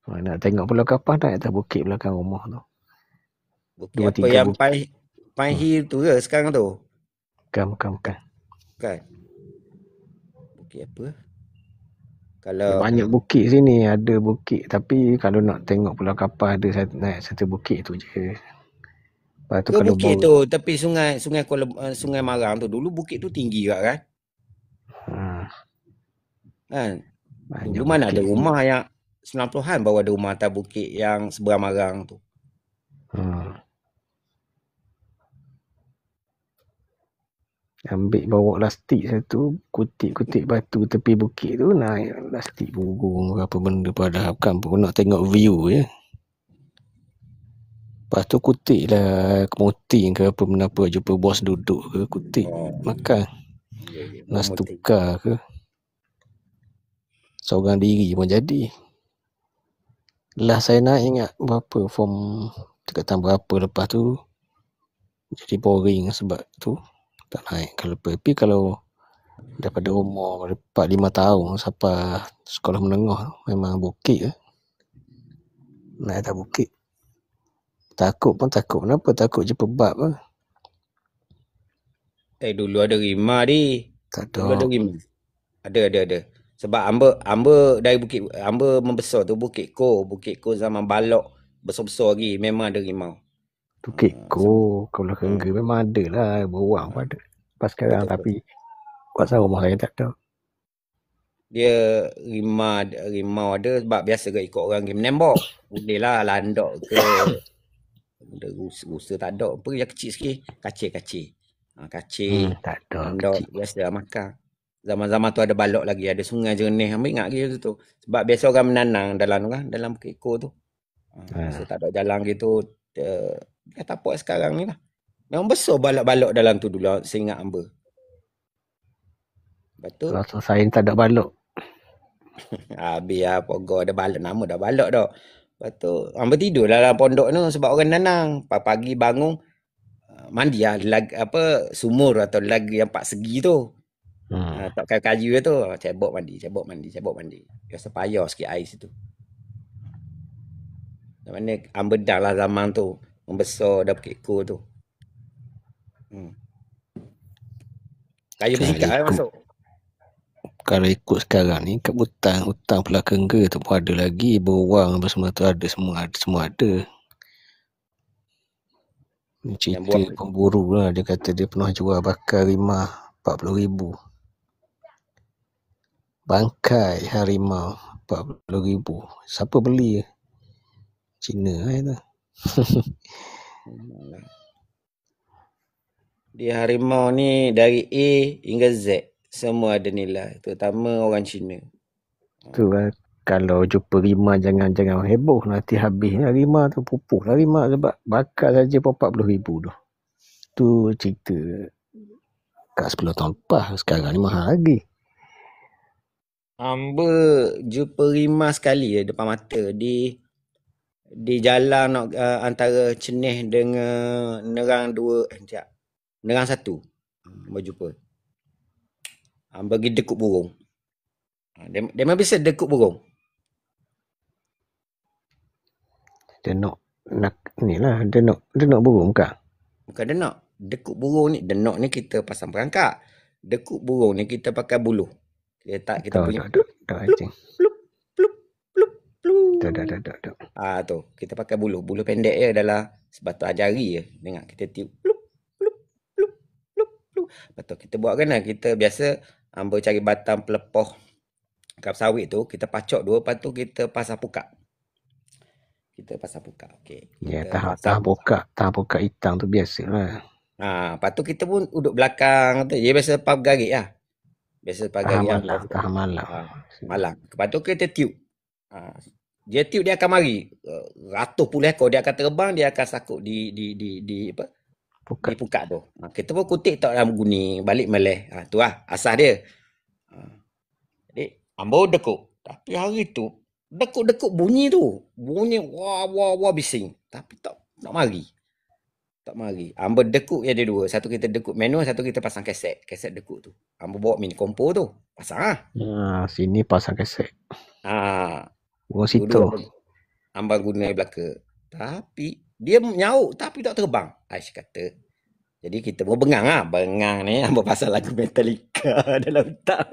Nak tengok pulau kapal naik atas bukit belakang rumah tu. Bukit apa yang Pine Hill tu ke sekarang tu? Bukan. Kan? Bukit apa? Kalau banyak bukit sini, ada bukit. Tapi kalau nak tengok pulau kapal ada naik satu bukit tu je. Lepas tu kalau bukit tu tepi sungai Marang tu dulu bukit tu tinggi juga kan? Kan? Dulu mana ada rumah yang 90-an baru ada rumah atas bukit yang seberang Marang tu. Ambil bawa lastik satu, kutip batu tepi bukit tu, naik lastik burung apa benda pada kampung nak tengok view je. Lepas tu kutip lah kemuting ke apa benda apa, jumpa bos duduk ke, kutip makan. Nas tukar ke. Seorang diri pun jadi. Lah saya nak ingat berapa form dekatan berapa lepas tu jadi boring sebab tu tak naik. Kalau daripada umur 4-5 tahun sampai sekolah menengah memang bukit naik atas bukit. Takut. Kenapa takut je pebab lah. Dulu ada rimah di. Tak dulu ada rimah. Ada. Sebab amba dari bukit amba membesar tu Bukit Ko zaman balok besar-besar lagi memang ada rimau. Bukit Ko kalau Kengga memang ada lah, beruang pun ada. Pas sekarang betul. Tapi kuasa rumah saya tak tahu. Dia rimau ada sebab biasa ke ikut orang pergi menembak. Boleh lah landok ke benda rusa tak ada. Apa yang kecil sikit? Kacil. Kacil. Tak ada Landok kecil. biasa lah makan. Zaman-zaman tu ada balok lagi, ada sungai jernih. Ambil ingat lagi tu. Sebab biasa orang menanang dalam tu kan, dalam Bukit Eko tu. Masa tak ada jalan gitu, dia tak apa sekarang ni lah. Memang besar balok-balok dalam tu dulu, saya ingat hamba. Betul. Kalau saya tak ada balok. Habis lah pogo ada balok, nama dah balok dah. Lepas tu hamba tidur dalam pondok tu sebab orang nanang. Pagi bangun mandi lah sumur atau lagu yang 4 segi tu. Tak kayu tu, cebok mandi. Biasa payah sikit air situ. Mana hamba dah lah zaman tu, membesar dah Bukit Eko tu. Kayu bersikap masuk. Kalau ikut sekarang ni kat hutang Pulau Kengga tu pun ada lagi, beruang apa semua tu ada, semua ada. Ni cerita pemburu lah, dia kata dia pernah jual bakar rimau 40,000. Bangkai harimau 40,000. Siapa beli? Cina tu. Di harimau ni dari A hingga Z semua ada nilai, terutama orang Cina. Tu lah, kalau jumpa rimau jangan heboh, nanti habis rimau tu, pupuh lah rimau sebab bakar saja 40,000 tu. Tu cerita kat 10 tahun lepas, sekarang ni mahal lagi. Hamba jumpa rimau sekali depan mata di jalan antara Cenih dengan Nerang 1. Hamba jumpa. Hamba pergi dekuk burung. Dia memang bisa dekuk burung. Dia nak burung kan? Bukan denak. Dekuk burung ni, denak ni kita pasang perangkap. Dekuk burung ni kita pakai buluh. Kita punya plup. Tu kita pakai buluh pendek je dalam sebatang jari je. Dengar kita tiup plup. Lepas tu kita buat kan, kita biasa hamba cari batang pelepoh kelapa sawit tu, kita pacok dua, lepas tu kita pasang pukak. Okey. Ya, tahan pukak hitam tu biasalah. Lepas tu kita pun duduk belakang tu. Dia biasa pub garik lah. Tahan malam. Malam. Lepas tu kita tiup. Dia tiup, dia akan mari. Ratus puluh ekor dia akan terbang, dia akan sakut di apa? Di pukak tu. Kita pun kutik tak dalam guni, balik meleh. Tu lah asas dia. Jadi hamba dekuk. Tapi hari tu dekuk bunyi tu. Bunyi wah bising. Tapi tak mari. Hamba dekuk ada dua. Satu kita dekuk manual, satu kita pasang kaset. Kaset dekuk tu. Hamba bawa mini kompo tu. Pasang lah. Sini pasang kaset. Burung situ. Hamba guna belaka. Tapi dia nyauk tapi tak terbang. Aish kata. Jadi kita pun bengang lah. Bengang ni hamba pasang lagu Metallica dalam hutan.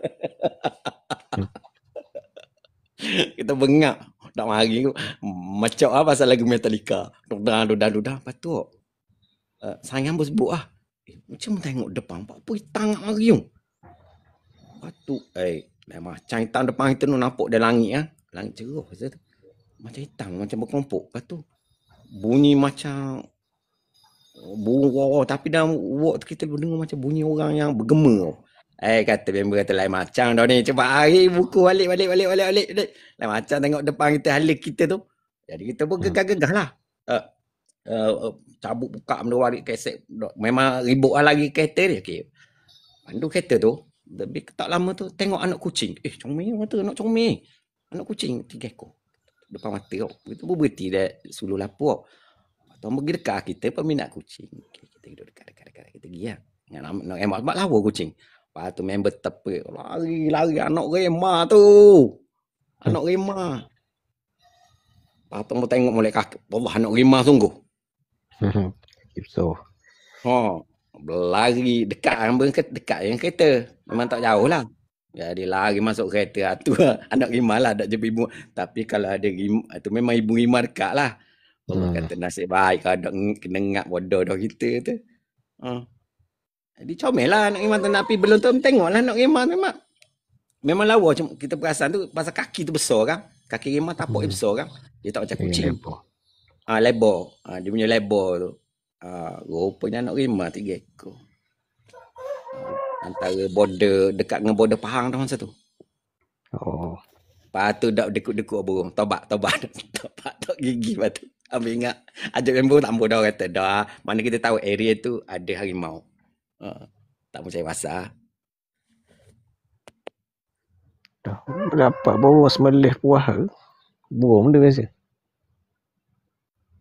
Kita bengang. Tak mari. Macam lah pasal lagu Metallica. Dudang. Lepas tu sayang hamba sebut lah. Macam tengok depan. Apa hitam nak mari tu? Lepas tu macam hitam depan kita tu nampak dia langit lah. Langit cerah tu. Macam hitam, macam berkelompok. Lepas tu bunyi macam burung, tapi dalam wak tu kita dengar macam bunyi orang yang bergema. Kata member kata lain macam dah ni. Cuba hari buku balik. Lain macam tengok depan kita, hala kita tu. Jadi kita pun gegah-gegah lah. Cabut buka benda warik kaset. Memang ribut lah lagi kereta dia. Okay. Pandu kereta tu. Lebih tak lama tu tengok anak kucing. Comel mata anak comel. Anak kucing 3 ekor. Depan mata tau. Itu pun berhenti dah suluh lapuk. Tuan pergi dekat kita peminat kucing. Okay, kita duduk dekat. Kita pergi lah. Nak emak lawa kucing. Lepas tu member tepuk. Lari anak remah tu. Anak remah. Lepas tu tengok mulai kaki. Allah, anak remah sungguh. So. Lari dekat yang kereta. Memang tak jauh lah. Jadi lari masuk kereta. Tu anak rimah lah. Tak jumpa ibu. Tapi kalau ada rimah, tu memang ibu rimah dekat lah. Allah kata nasib baik kalau ada kena ngak bodoh dah kita tu. Jadi comel lah anak rimah tu. Tapi belum tu tengok lah anak rimah tu mak. memang lawa, cuma kita perasan tu pasal kaki tu besar kan. Kaki rimau tapak dia besar kan. Dia tak macam kucing. Lebar. Dia punya lebar tu. Rupanya anak rimau 3 ekor. Antara border, dekat dengan border Pahang tu masa tu. Oh. Lepas tu dak dekuk-dekuk burung. Tobat tak gigi lepas tu. Ambil ingat. Ajak member tak ambil dah kata. Dah. Mana kita tahu area tu ada harimau. Tak percaya pasal. Dah dapat burung semelih puah ke? Burung dia biasa.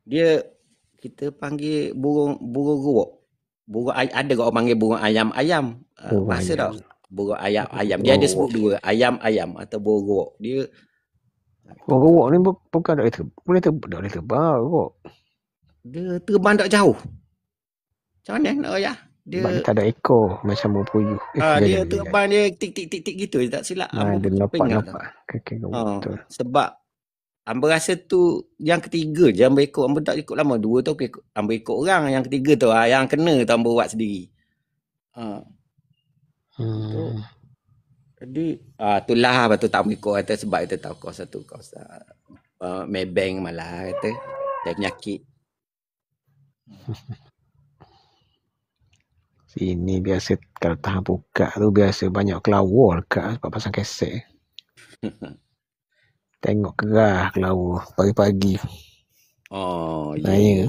Dia kita panggil burung ruak. Burung ada orang panggil burung ayam-ayam. Bahasa tak? Burung ayam. Dia ada sebut dua. Ayam-ayam atau burung ruak. Dia burung ruak ni bukan boleh terbang ruak. Dia terbang tak jauh. Macam mana nak raya? Dia tak ada ekor macam burung puyuh. Dia terbang dia tik gitu. Tak silap. Dia nampak kaki betul. Sebab Amber rasa tu yang ketiga je Amber ikut. Amber tak ikut lama. 2 tu Amber ikut orang. Yang ketiga tu yang kena tu Amber buat sendiri. Jadi itulah lepas tu tak Amber ikut kata sebab kita tahu kawasan tu kawasan Maybank malah kata. Dia penyakit. Sini biasa kalau tahan buka tu biasa banyak kelawar dekat sebab pasang kesek. Tengok kerah kelawar pagi-pagi. Ya.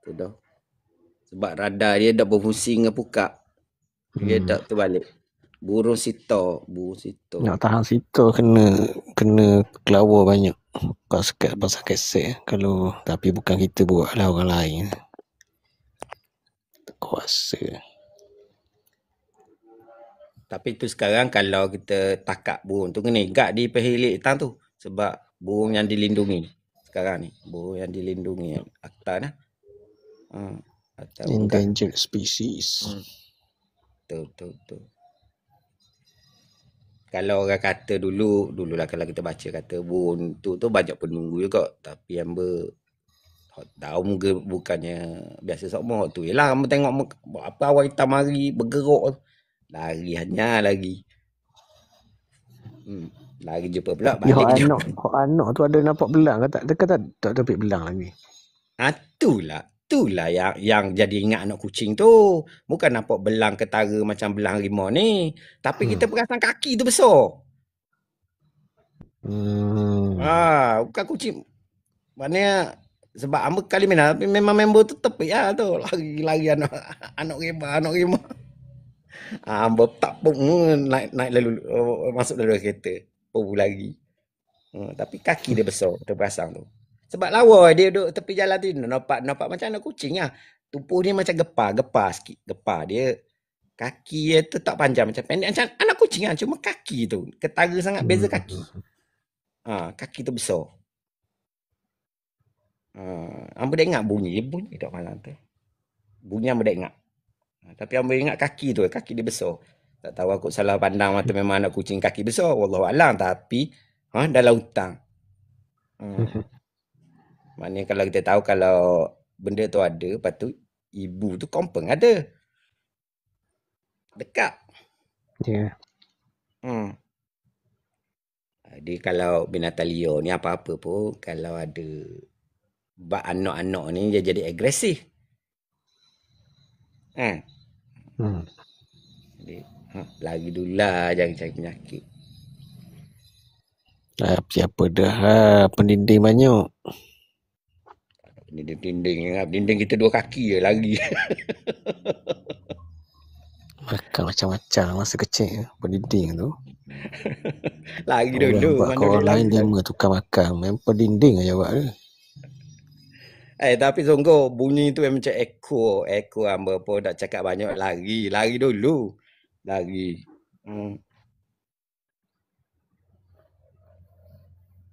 Tu dah. Sebab radar dia dah berfungsi dengan pukak. Dia tak terbalik. Burung sito. Nak tahan sito kena kelawar banyak. Pasal kesek. Kalau tapi bukan kita buat lah orang lain. Kuasa. Tapi tu sekarang kalau kita takak burung tu kena ikat di pehilik tang tu. Sebab burung yang dilindungi sekarang ni. Burung yang dilindungi akta dah. Endangered species. Betul. Kalau orang kata dululah kalau kita baca kata burung tu banyak penunggu juga. Tapi Amber tahu muka bukannya biasa semua tu. Yalah Amber tengok apa awal hitam hari bergerak. Lari. Lari jumpa pula balik. Anak tu ada nampak belang ke tak? Dekat tak tepik belang lagi. Itulah yang jadi ingat anak kucing tu. Bukan nampak belang ketara macam belang harimau ni. Tapi kita perasan kaki tu besar. Bukan kucing. Maknanya sebab Amber kali memang member tu tepik lah tu. Lari anak rimau. Amber tak pun naik lalu masuk dalam kereta. Lagi. Tapi kaki dia besar terpasang tu. Sebab lawa dia duduk tepi jalan tu nampak macam anak kucing lah. Tubuh dia macam gepar sikit. Gepar dia. Kaki dia tu tak panjang macam pendek macam anak kucing lah. Cuma kaki tu ketara sangat beza kaki. Kaki tu besar. Amber dah ingat bunyi tak malam tu. Bunyi Amber dah ingat. Tapi Amber ingat kaki tu, kaki dia besar. Tak tahu aku salah pandang mata memang anak kucing kaki besar. Wallahualam. Tapi dalam hutang. Maknanya kalau kita tahu kalau benda tu ada, lepas tu ibu tu confirm ada. Dekat. Ya. Jadi kalau binatang liar ni apa-apa pun, kalau ada anak-anak ni dia jadi agresif. Jadi, lagi dulu lah jangan cari penyakit. Siapa dah pendinding banyak. Dinding kita 2 kaki je lagi. Makan macam-macam masa kecil pendinding tu. Lagi dulu. Orang lain dia tukar makan. Memang pendinding aja buat dia. Tapi sungguh bunyi tu macam ekor Amber pun tak cakap banyak lari dulu.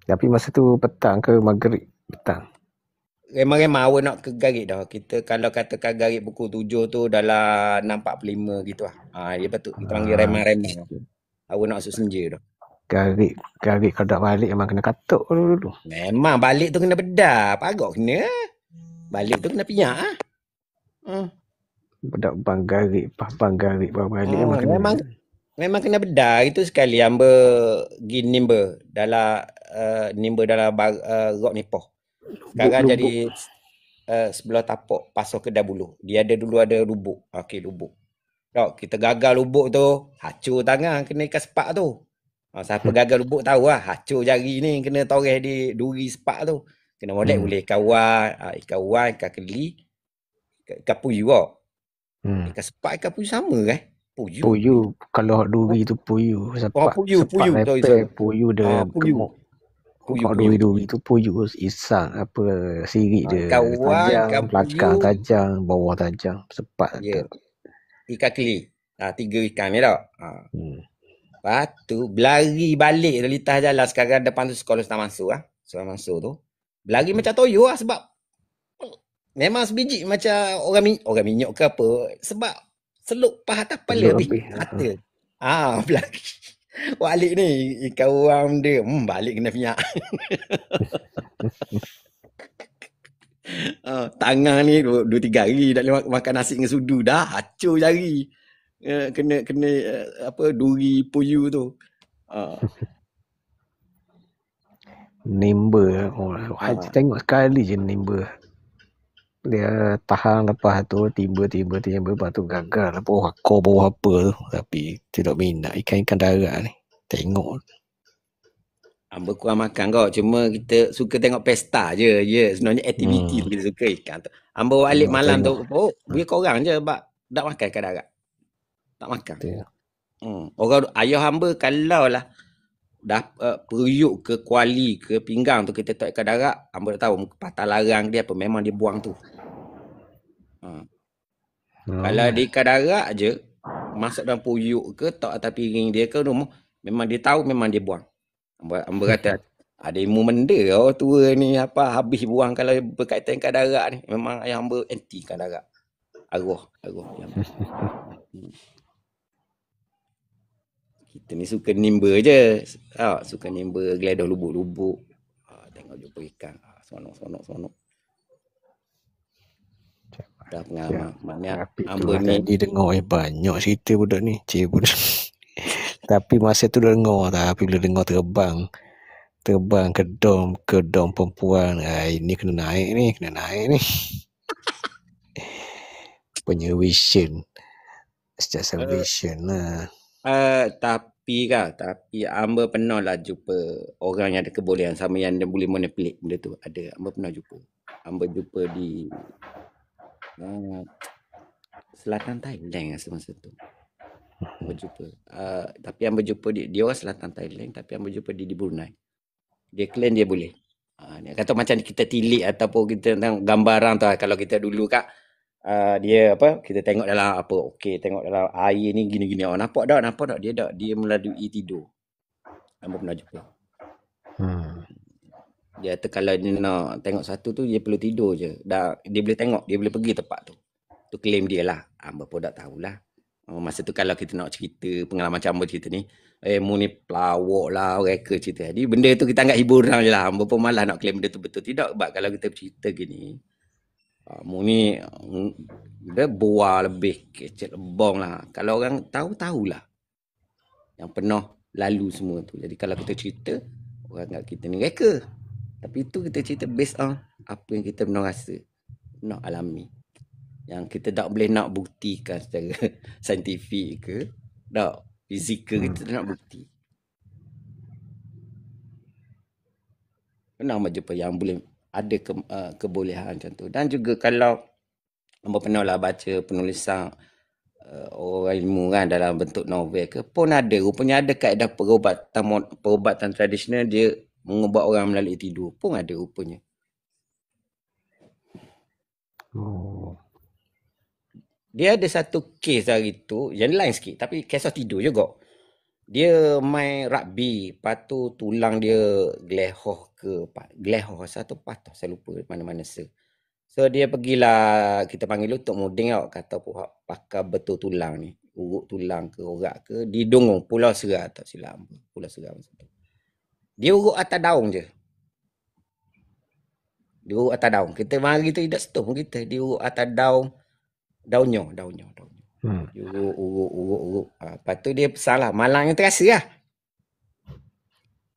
Tapi masa tu petang ke maghrib petang? Remang-remang awak nak ke garik dah. Kita kalau katakan garik pukul 7 tu dalam 6.45 gitu lah. Dia patut kita panggil remang-remang. Awak nak masuk senja dah. Garik kalau tak balik memang kena katuk dulu. Memang balik tu kena bedah. Pagak kena. Balik tu kena pinyak Bedak bang garik baru balik memang kena. Memang kena bedah itu sekali hamba gi nimba dalam rok nipoh. Sekarang Lubuk. jadi sebelah tapak pasal Kedah Buluh. Dia dulu ada lubuk. Okey, lubuk. Tok, kita gagal lubuk tu, hacur tangan kena ikan sepak tu. Siapa gagal lubuk tahu lah, hacur jari ni kena toreh di duri sepak tu. Kena molek boleh ikan wai, ikan keli, ikan puyuh kok. Ikan sepak, ikan puyuh sama kan? Puyuh. Kalau duri tu puyuh. Sepak Puyuh. lepek. Puyuh dia Puyuh. gemuk. Kalau duri-duri tu puyuh. Isang sirik dia Ikan tajam. Belakang puyuh. tajam. Bawah tajam. Sepak Ya. tu. Ikan keli. 3 ikan ni tau. Lepas tu, berlari balik dari litas jalan. Sekarang depan tu sekolah Sultan Mansur. Sultan Mansur tu. Berlari macam toyo lah sebab memang sebiji macam orang minyak ke apa. Sebab seluk pahat kepala habis kata. Berlari. Balik ni ikan orang dia. Balik kena minyak. Tangan ni 2-3 hari tak boleh makan nasi dengan sudu dah. Hacur jari. Kena duri puyuh tu. Nimba. Haji tengok sekali je nimba. Dia tahan lepas tu tiba lepas tu gagal bawah apa tu, tapi tidak minat ikan darat ni. Tengok hamba kurang makan kau, cuma kita suka tengok pesta je. Sebenarnya aktiviti kita suka ikan tu. Hamba balik malam tu, dia korang je bak tak makan ikan darat. Tak makan. Orang ayah hamba kalau lah dah periuk ke kuali ke pinggang tu kita tak ikan darat, hamba tak tahu patah larang dia apa, memang dia buang tu. Kalau di ikan darat je masuk dalam puyuk ke tak atas piring dia ke rumah, memang dia tahu, memang dia buang. Hamba kata ada ilmu benda orang tua ni habis buang kalau berkaitan ikan darat ni. Memang ayah hamba anti ikan darat. Arwah. Kita ni suka nimba je. Suka nimba geledah lubuk-lubuk. Tengok jumpa ikan. Sonok. Dah pengalaman. Maknanya hamba ni dengar banyak cerita budak ni. Tapi masa tu dengar, tapi bila dengar terbang ke dom perempuan, ini kena naik ni. Punya vision. Secara vision lah. Tapi hamba pernah lah jumpa orang yang ada kebolehan sama yang dia boleh manipulate benda tu. Ada, hamba pernah jumpa. Hamba jumpa di selatan Thailand semasa tu. Hamba jumpa. Tapi hamba jumpa dia orang selatan Thailand, tapi hamba jumpa di Brunei. Dia claim dia boleh. Dia kata macam kita tilik ataupun kita tengok gambaran tu. Kalau kita dulu kak, dia kita tengok dalam tengok dalam air ni gini-gini. Nampak tak dia melalui tidur. Hamba pernah jumpa. Dia kata kalau dia nak tengok satu tu dia perlu tidur je. Dia boleh tengok, dia boleh pergi tempat tu. Tu claim dia lah. Hamba pun tak tahulah. Masa tu kalau kita nak cerita pengalaman macam hamba cerita ni, mu ni pelawak lah, reka cerita. Jadi benda tu kita anggap hiburan je lah. Hamba pun malas nak claim benda tu betul. Tidak, sebab kalau kita cerita gini, mu ni dia buah lebih kecil lebong lah. Kalau orang tahulah. Yang pernah lalu semua tu. Jadi kalau kita cerita, orang anggap kita ni reka. Tapi itu kita cerita based on apa yang kita pernah rasa, pernah alami. Yang kita tak boleh nak buktikan secara saintifik ke, tak fizikal kita tak nak bukti. Pernah jumpa yang boleh ada kebolehan macam tu. Dan juga kalau hamba pernah lah baca penulisan orang ilmu kan dalam bentuk novel ke, pun ada, rupanya ada kaedah perubatan tradisional dia mengubat orang melalui tidur. Pun ada rupanya. Dia ada satu kes hari tu, yang lain sikit, tapi kes tidur juga. Dia main rugby, lepas tu tulang dia gelehoh satu patah, saya lupa mana-mana So dia pergilah, kita panggil lutut muding tau, kata pakar betul tulang ni, urut tulang ke urat ke, di Dongong, Pulau Serah tak silap, Pulau Serah masa tu. Dia urut atas daun je. Dia urut atas daun. Kita mari tu tidak stop pun kita, dia urut atas daunnya. Urut. Lepas tu dia pesan lah. Malang yang terasa lah.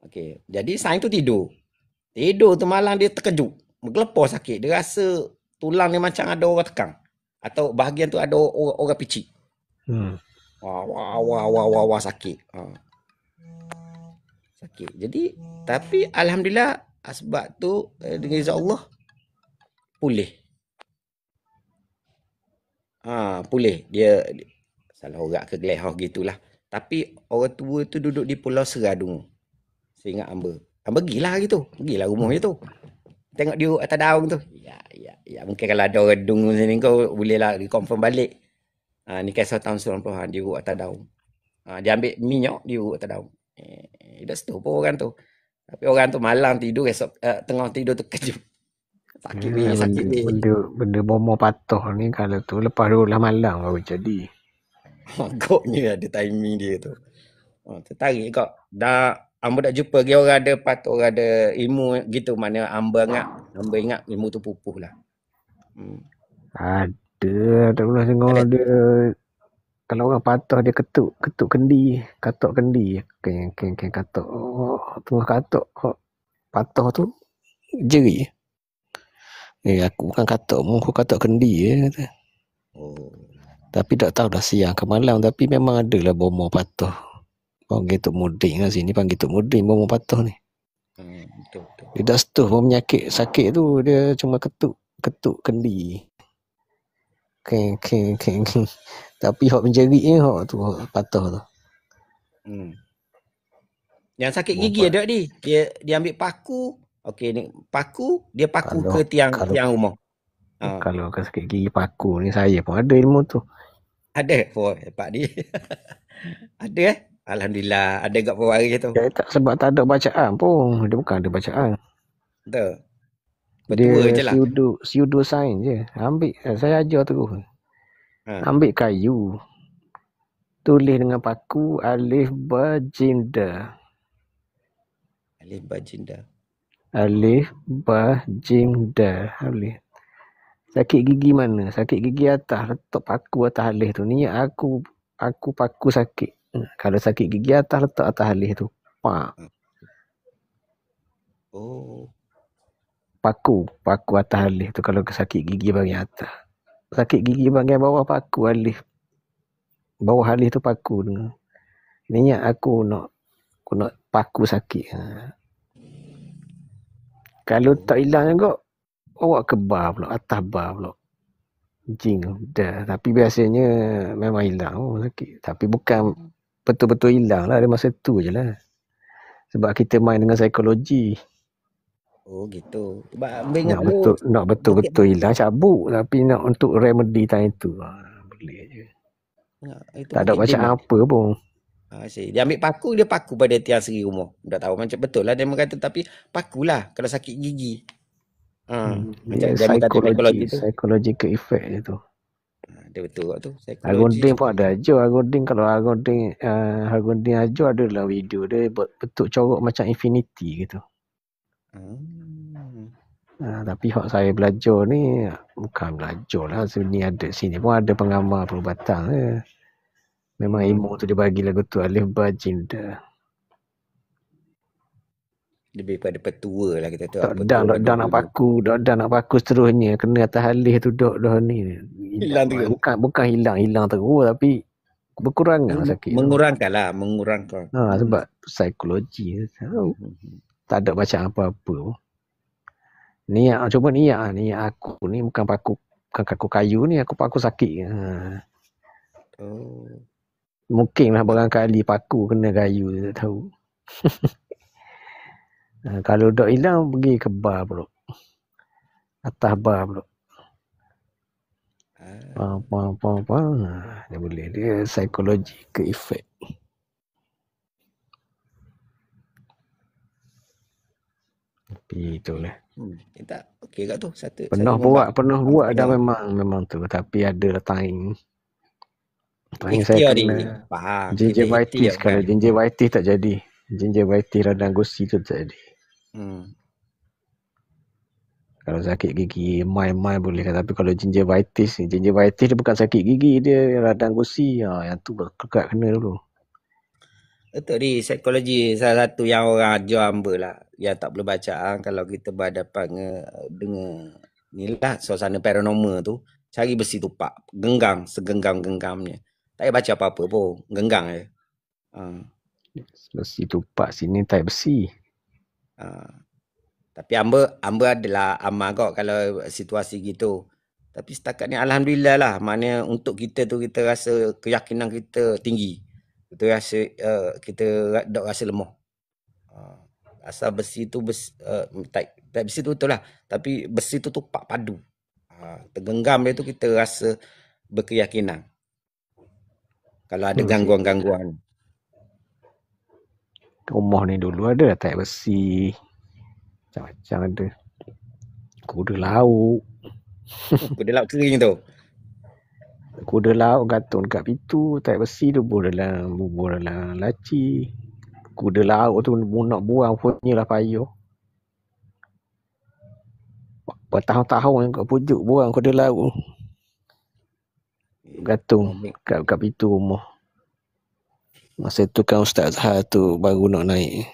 Okey. Jadi Sain tu tidur. Tidur tu malam dia terkejut. Bergelepar sakit. Dia rasa tulang dia macam ada orang tekan. Atau bahagian tu ada orang picit. Wah, sakit. Sakit. Jadi, tapi Alhamdulillah sebab tu dengan izin Allah pulih. Pulih. Dia salah orang ke Gelehor gitulah. Tapi orang tua tu duduk di Pulau Seradung. Saya ingat Amba. Amba pergilah gitu. Pergilah rumah dia tu. Tengok dia atas daun tu. Ya. Mungkin kalau ada orang dung sini kau bolehlah confirm balik. Ni kisah tahun 90-an. Dia atas daun. Dia ambil minyak, dia atas daun. Dah setuh pun orang tu. Tapi orang tu malam tidur, esok tengah tidur tu kejut. Sakit weh. Benda bomoh patuh ni kalau tu lepas 12 malam baru jadi. Agaknya ada timing dia tu. Tertarik kau. Dah Amba dah jumpa lagi orang ada patut orang ada ilmu gitu, mana Amba ingat ilmu tu pupuh lah. Ada, tak pernah tengok dia. Kalau orang patah dia ketuk kendi, katok kendi. Keng katok. Tengah katok patah tu jeri. Aku bukan katok, aku katok kendi kata. Tapi tak tahu dah siang ke malam, tapi memang ada lah bomoh patah. Panggil Tok Mudin lah sini, panggil Tok Mudin bomoh patah ni. Betul. Dia dah setuh penyakit sakit tu, dia cuma ketuk kendi. Keng. Tapi hak menjerit ni hak tu patah tu. Yang sakit gigi ada ni. Dia ambil paku. Okey ni paku, dia paku ke tiang rumah. Kalau sakit gigi paku ni saya pun ada ilmu tu. Ada Pak ni. Ada Alhamdulillah ada kat pewari tu. Dia tak sebab tak ada bacaan pun. Dia bukan ada bacaan. Betul. Betul je lah. Pseudo sign je. Ambil saya ajar terus. Ambil kayu. Tulis dengan paku alif ba jim da. Alif ba jim da. Sakit gigi mana? Sakit gigi atas, letak paku atas alif tu. Ni aku paku sakit. Kalau sakit gigi atas, letak atas alif tu. Paku atas alif tu kalau sakit gigi bahagian atas. Sakit gigi bahagian bawah paku alif. Bawah alif tu paku. Ni aku nak paku sakit. Kalau tak hilang juga, awak ke bar pula, atas bar pula. Jing dah. Tapi biasanya memang hilang sakit. Tapi bukan betul-betul hilang lah. Dia masa tu je lah. Sebab kita main dengan psikologi. Gitu. Nak betul-betul hilang cabut. Tapi nak untuk remedy time tu. Boleh je. Tak ada bacaan apa pun. Dia ambil paku, dia paku pada tiang seri rumah. Tak tahu macam betul lah dia kata. Tapi pakulah kalau sakit gigi. Macam psychological effect je tu. Dia betul kat tu. Agonding pun ada ajar. Kalau Agonding ajar ada dalam video dia bentuk corok macam infinity gitu. Tapi hak saya belajar ni bukan belajar lah. Sini pun ada pengamal perubatan. Memang ilmu tu dia bagi lagu tu alif ba jim da. Lebih pada petua lah kita tu. Dah nak paku seterusnya. Kena atas alih tu dah ni. Hilang terus. Bukan hilang terus tapi berkurangan sakit. Mengurangkan. Sebab psikologi. Tak ada bacaan apa-apa. Niat aku ni bukan paku kayu ni, aku paku sakit. Mungkinlah barangkali paku kena kayu, tak tahu. Kalau dah hilang pergi ke bar pula. Atas bar pula. Dia boleh. Dia psikologi ke efek. Tapi itulah. Okey kat tu. Pernah buat dah memang tu. Tapi ada time. Saya kena gingivitis. Kalau gingivitis tak jadi. Gingivitis radang gusi tu tak jadi. Kalau Kalau sakit gigi mai boleh kan, tapi kalau gingivitis dia bukan sakit gigi, dia radang gusi. Yang tu kekat kena dulu. Betul di psikologi salah satu yang orang ajar hamba lah, yang tak boleh baca kalau kita berhadapan dengan ni lah suasana paranormal tu, cari besi tupak, genggang segenggam-genggamnya. Tak payah baca apa-apa pun, genggang je. Besi tupak sini tak besi. Tapi hamba adalah amal kok kalau situasi gitu. Tapi setakat ni alhamdulillah lah, maknanya untuk kita tu kita rasa keyakinan kita tinggi. Kita rasa kita tak rasa lemah. Asal besi tu tak besi tu betul lah, tapi besi tu tupak padu. Tergenggam dia tu kita rasa berkeyakinan. Kalau ada gangguan-gangguan. Rumah ni dulu ada tak besi. Macam-macam ada. Kuda laut. Kuda laut kering tu. Kuda laut gantung dekat pintu, tak besi tu bubur dalam laci. Kuda laut tu nak buang punyalah payah. Bertahun-tahun kat pujuk buang kuda laut. Gantung kat pintu rumah. Masa tu kan Ustaz Zahar tu baru nak naik.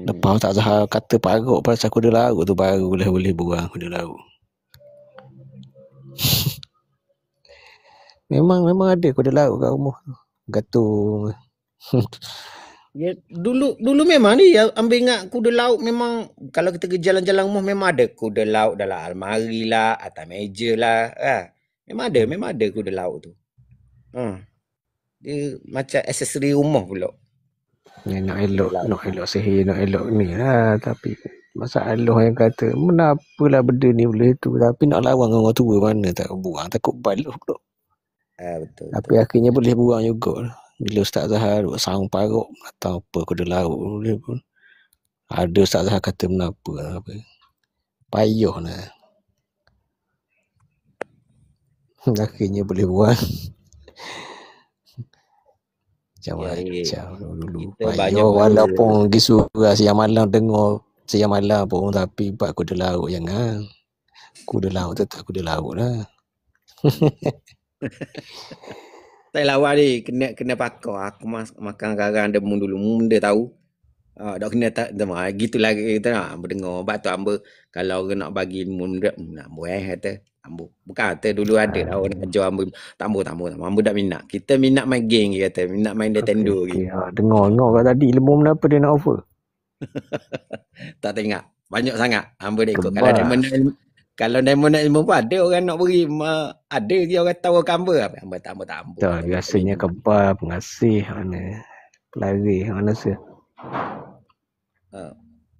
Lepas Ustaz Zahar kata paruk pasal kuda laut tu, baru boleh buang kuda laut. Memang ada kuda laut kat rumah tu. Gantung. Ya, dulu memang ni ambil ingat kuda laut memang kalau kita ke jalan-jalan rumah memang ada kuda laut dalam almari lah, atas meja lah. Memang ada kuda laut tu. Dia macam aksesori rumah pula. Nak elok sihir, nak elok ni lah. Tapi masalah yang kata, menapalah benda ni boleh tu. Tapi nak lawan dengan orang tua mana tak buang, takut balik pula. Betul. Tapi akhirnya boleh buang juga. Bila Ustaz Zahar sarung paruk atau apa kuda laut boleh pun. Ada Ustaz Zahar kata menapa apa. Payah lah. Akhirnya boleh buang. Macam-macam dulu. Payah walaupun pergi surah siang malam dengar siang malam pun, tapi buat kuda laut jangan. Kuda laut tetap kuda laut lah. Tak lawan ni, kena pakar. Aku makan garang demu dulu. Munda tahu. Dak kena tak gitulah kita nak berdengar. Sebab tu hamba kalau orang nak bagi munda nak buat kata hamba. Bukan kata dulu ada lah orang ajar hamba. Tak hamba tak minat. Kita minat main game kata, minat main Nintendo okay. Dengar kat tadi ilmu kenapa dia nak offer? Tak tengok. Banyak sangat hamba dah ikut. Kalau Diamond nak ilmu pun ada orang nak beri. Ada je orang tahu hamba. Hamba tak. Biasanya kebal, pengasih, mana pelari, mana se.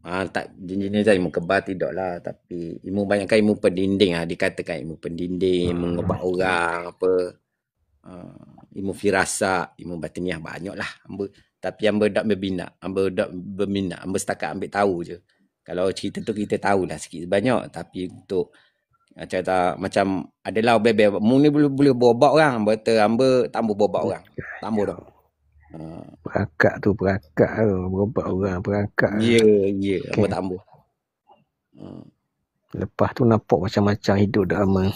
Tak jenis ilmu kebal tidak lah. Tapi ilmu banyakkan ilmu pendinding lah. Dikatakan ilmu pendinding, mengobat orang, apa. Ilmu firasat, ilmu batiniah banyak lah. Tapi hamba tak berminat. Hamba setakat ambil tahu je. Kalau cerita tu kita tahulah sikit sebanyak, tapi untuk macam adalah bebek mu ni boleh berobat orang, betul hamba tak berobat orang. Tak dah. Perakak tu berobat orang perakak. Ya, hamba tak ambil. Lepas tu nampak macam-macam hidup dah aman.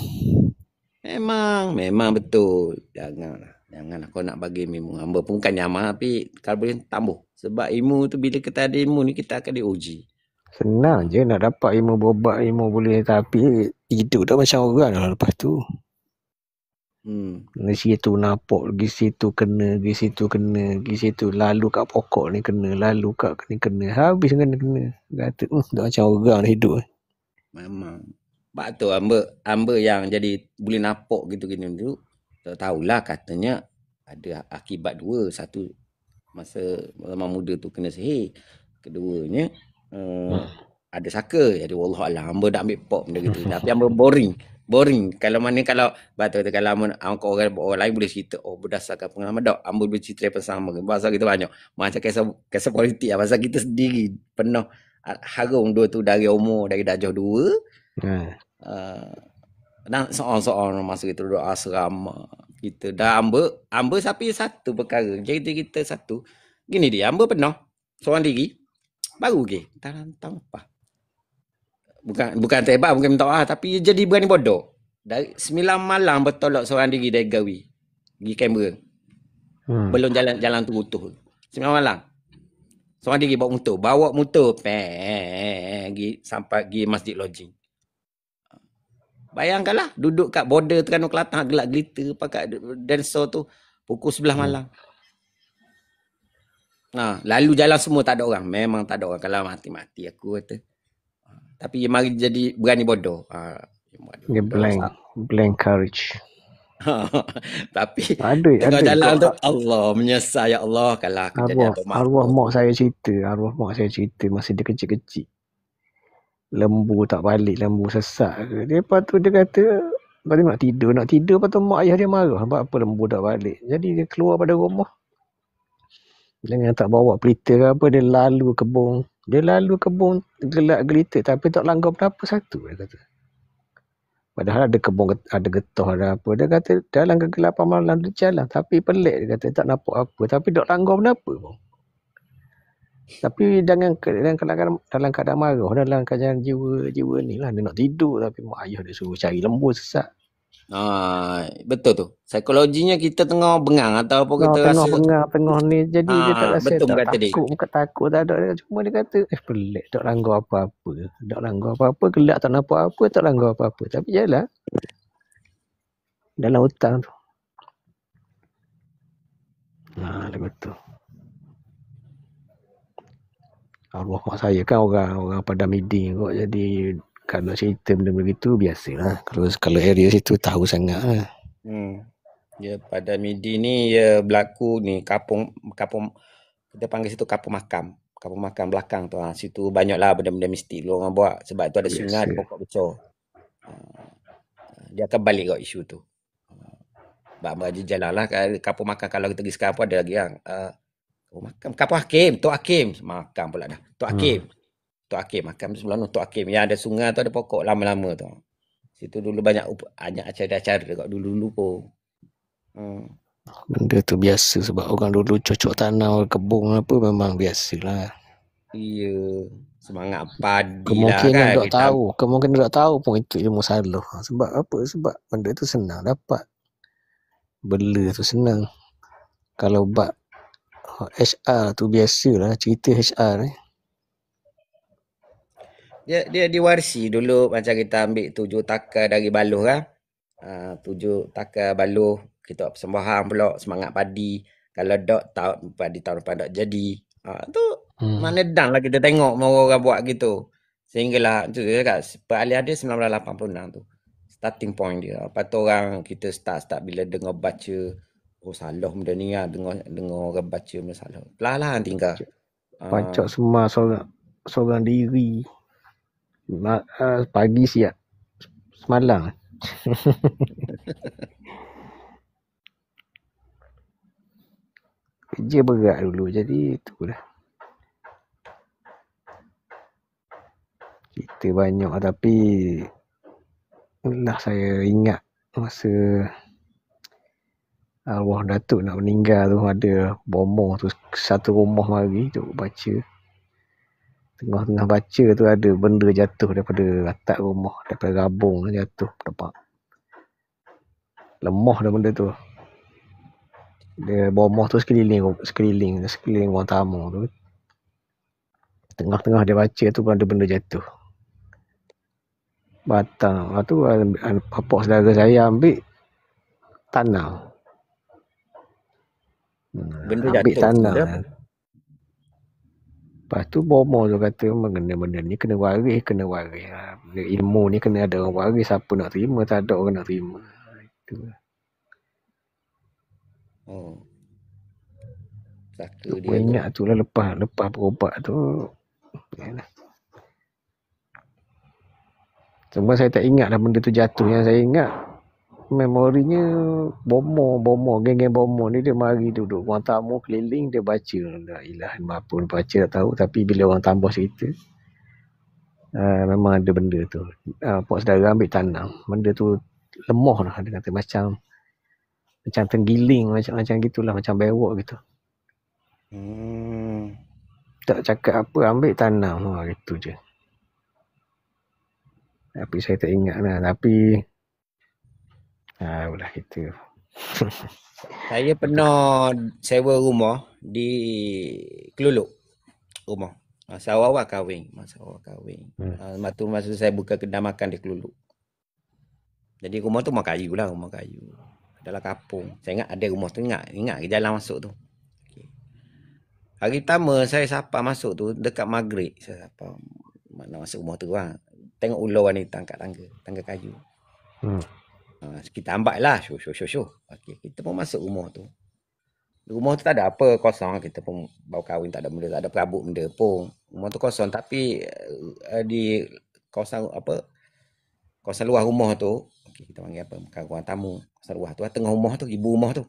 Memang betul. Janganlah kau nak bagi ilmu. Hamba pun kan nyaman, tapi kalau boleh tambah. Sebab ilmu tu bila kita ada ilmu ni kita akan diuji. Senang je nak dapat ilmu berobat, ilmu boleh, tapi hidup dah macam orang lah lepas tu. Di situ nampak, pergi situ kena, pergi situ lalu kat pokok ni kena, lalu kat ni kena, habis kena. Kata dah macam orang dah hidup. Memang. Sebab tu hamba yang jadi boleh nampak gitu-gini dulu. Tak tahulah katanya ada akibat dua. Satu masa zaman muda tu kena sihir. Keduanya ada saka. Jadi wallahualam hamba dah ambil pop benda gitu. Tapi hamba boring. Kalau betul tu kalau orang lain boleh cerita berdasarkan pengalaman dak. Hamba boleh cerita bersama. Pasal kita banyak. Macam kisah politik lah. Pasal kita sendiri pernah harum dua tu dari umur dari darjah 2. Dan soal masa kita duduk asrama. Kita dah hamba sapi satu perkara. Jadi kita satu. Gini dia, hamba pernah seorang diri baru ke dalam tahun apa bukan terhebat, bukan minta maaf, tapi dia jadi berani bodoh. Dari 9 malam bertolak seorang diri dari Gawi. Pergi kamera. Belum jalan tu utuh. 9 malam. Seorang diri bawa motor. Sampai pergi Masjid Lodging. Bayangkanlah duduk kat border Terengganu Kelantan gelak gelita pakai dancer tu pukul 11 malam. Lalu jalan semua tak ada orang. Memang tak ada orang. Kalau mati-mati aku kata. Tapi dia mari jadi berani bodoh. Dia blank courage. Tapi tengah jalan tu Allah menyesal, ya Allah kalau aku jadi apa mak. Arwah mak saya cerita masa dia kecil-kecil. Lembu tak balik, lembu sesak. Lepas tu dia kata nak tidur. Lepas tu mak ayah dia marah. Sebab apa lembu tak balik. Jadi dia keluar pada rumah. Jangan tak bawa pelita ke apa. Dia lalu kebun. Gelak gelita. Tapi tak langgar apa satu. Dia kata. Padahal ada kebun, ada getah, ada apa. Dia kata dalam kegelapan malam dia jalan. Tapi pelik dia kata tak nampak apa. Tapi tak langgar apa pun. Tapi dalam keadaan marah, dalam keadaan jiwa ni lah. Dia nak tidur tapi mak ayah dia suruh cari lembu sesak. Betul tu. Psikologinya kita tengah bengang atau apa kita rasa. Tengah ni. Jadi dia tak rasa betul, takut tak ada. Cuma dia kata pelik tak langgar apa-apa. Gelak tak nampak apa, tak langgar apa-apa. Tapi jalan dalam hutan tu. Dia betul. Arwah mak saya kan orang pada miding kot. Jadi kalau cerita benda begitu biasalah. Kalau area situ tahu sangat lah. Ya pada midi ni ya berlaku ni kapung kita panggil situ kapung makam belakang tu. Situ banyaklah benda-benda mistik lu orang buat sebab tu ada sungai, ada pokok becor. Dia akan balik kot isu tu. Bab meraja jalan lah kapung makam. Kalau kita pergi sekarang pun ada lagi yang Kapung Hakim, Tok Hakim. Makam pula dah. Tok Hakim, makam sebelah tu Tok Hakim. Yang ada sungai tu ada pokok lama-lama tu. Situ dulu banyak acara-acara kat dulu pun. Benda tu biasa sebab orang dulu cocok tanam kebun apa memang biasalah. Iya, semangat padi kemungkinan lah kan. Kemungkinan tak tahu pun itu ilmu salah. Sebab apa? Sebab benda tu senang dapat. Bela tu senang. Kalau bab HR tu biasalah cerita HR ni. Dia diwarisi dulu macam kita ambil 7 takar dari baluh kan. 7 takar baluh kita persembahan pula semangat padi. Kalau padi tahun depan tak jadi. Tu mana dan lah kita tengok orang buat gitu. Sehinggalah tu dekat peralihan dia 1986 tu. Starting point dia. Lepas tu orang kita start bila dengar baca salah benda ni lah. Dengar orang baca benda salah. Perlahan tinggal. Pancak semua seorang diri. Pagi siap. Semalam. Kerja berat dulu. Jadi itulah. Cerita banyak tapi saya ingat masa arwah Datuk nak meninggal tu ada bomoh tu satu rumah mari tu baca. Tengah-tengah baca tu ada benda jatuh daripada atap rumah, daripada rabung jatuh tepat. Lemah dah benda tu. Dia bomoh tu sekeliling orang tamu tu. Tengah-tengah dia baca tu ada benda jatuh. Batang. Lepas tu bapak saudara saya ambil tanam. Benda ambil jatuh tanam. tu Lepas tu bomoh tu kata mengenai benda ni kena waris. Ilmu ni kena ada orang waris. Siapa nak terima, tak ada orang nak terima. Itu. Saka dia ingat tu lah lepas berubat tu. Cuma saya tak ingat dah benda tu jatuh. Yang saya ingat memorinya bomoh, geng-geng bomoh ni dia mari duduk orang tamu keliling dia baca. La ilaha illallah pun baca tak tahu tapi bila orang tambah cerita memang ada benda tu. Pak saudara ambil tanam. Benda tu lemah lah dia kata macam tenggiling macam gitulah macam bewok gitu. Tak cakap apa ambil tanam gitu je. Tapi saya tak ingat lah. Tapi ulah kita. Saya pernah sewa rumah di Keluluk. Rumah. Masa awal-awal kahwin. Masa saya buka kedai makan di Keluluk. Jadi rumah tu rumah kayu lah. Rumah kayu. Dalam kampung. Saya ingat ada rumah tu. Ingat ke jalan masuk tu. Okay. Hari pertama saya sapa masuk tu. Dekat maghrib. Saya sapa. Mana masuk rumah tu lah. Tengok ular wanita angkat tangga. Tangga kayu. Kita ambat lah. Syuh. Okay. Kita pun masuk rumah tu. Rumah tu tak ada apa, kosong. Kita pun baru kahwin, tak ada benda, tak ada perabot benda pun. Rumah tu kosong, tapi di kawasan kawasan luar rumah tu, okay, kita panggil apa, bukan ruang tamu, kawasan luar tu, tengah rumah tu, ibu rumah tu,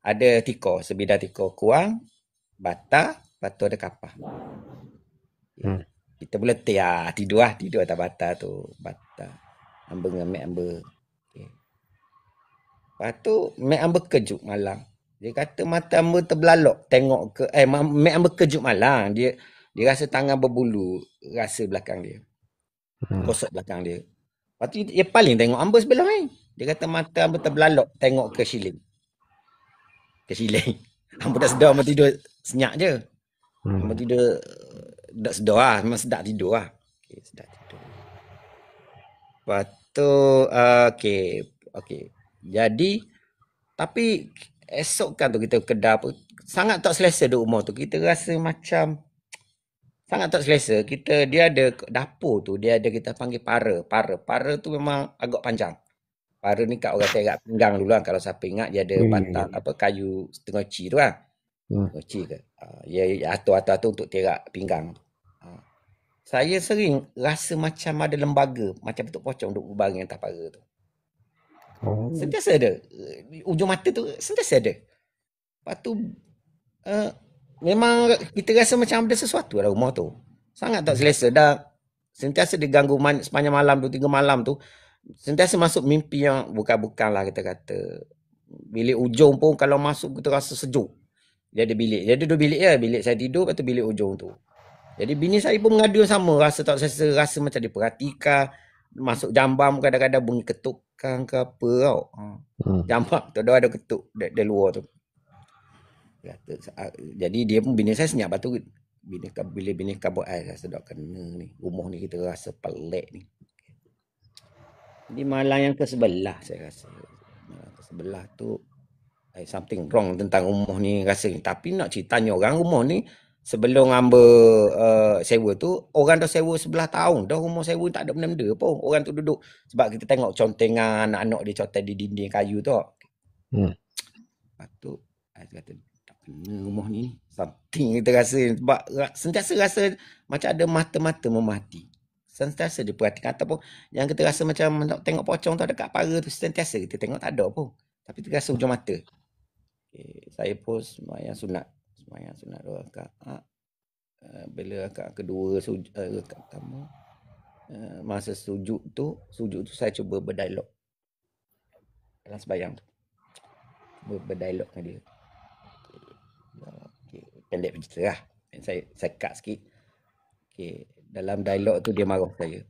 ada tikar, sebidang tikar kuang, bata, lepas tu ada kapah. Kita boleh tidur atas bata tu, bata. Amber dengan mek amber. Okay. Lepas tu, mek amber kejut malam. Dia kata mata amber terbelalok tengok ke mek amber kejut malang. Dia rasa tangan berbulu, rasa belakang dia. Kosok belakang dia. Lepas tu dia paling tengok amber sebelah ni. Dia kata mata amber terbelalok tengok ke siling. Amber tak sedar, amber tidur senyap je. Amber tidur tak sedar lah, memang sedap tidur lah. Okay, sedap tidur. Lepas tu okey. Jadi tapi esok kan tu kita kedai apa, sangat tak selesa duduk rumah tu. Kita rasa macam sangat tak selesa. Dia ada dapur tu, dia ada kita panggil para. Para tu memang agak panjang. Para ni kat orang terak pinggang dulu kan. Kalau siapa ingat dia ada batang apa kayu setengah ci tu kan. Setengah ci ke. Dia atur untuk terak pinggang. Saya sering rasa macam ada lembaga, macam bentuk pocong duduk berbaring atas para tu. Sentiasa ada. Ujung mata tu sentiasa ada. Lepas tu memang kita rasa macam ada sesuatu dalam rumah tu. Sangat tak selesa. Dah sentiasa diganggu sepanjang malam tu, 3 malam tu. Sentiasa masuk mimpi yang bukan-bukan lah kita kata. Bilik ujung pun kalau masuk kita rasa sejuk. Dia ada bilik. Dia ada 2 bilik je. Bilik saya tidur, lepas tu bilik ujung tu. Jadi bini saya pun mengadu sama. Rasa tak selesa, rasa macam diperhatikan. Masuk jambam kadang-kadang bunyi ketukan ke apa tau. Jambam tu ada ketuk dari luar tu. Jadi dia pun bini saya senyap. Lepas tu bila bini kabut saya rasa tak kena ni. Rumah ni kita rasa pelik ni. Di malam yang ke-11 saya rasa. Malam ke-11 tu something wrong tentang rumah ni rasa ni. Tapi nak ceritanya orang rumah ni sebelum sewa tu, orang dah sewa 11 tahun. Dah rumah sewa tak ada benda-benda pun. Orang tu duduk. Sebab kita tengok contengan anak-anak dia contek di dinding kayu tu. Lepas tu, saya kata, tak kena rumah ni. Something kita rasa. Sebab sentiasa rasa macam ada mata-mata memati. Sentiasa diperhatikan. Ataupun yang kita rasa macam tengok pocong tu ada kat para tu. Sentiasa kita tengok tak ada pun. Tapi kita rasa ujung mata. Okay. Saya pun sembahyang sunat 2 rakaat. Bila rakaat kedua, rakaat pertama, masa sujud tu saya cuba berdialog dalam sembahyang tu. Berdialog dengan dia. Okay. Pendek cerita lah. Saya cut sikit. Okay. Dalam dialog tu dia marah saya.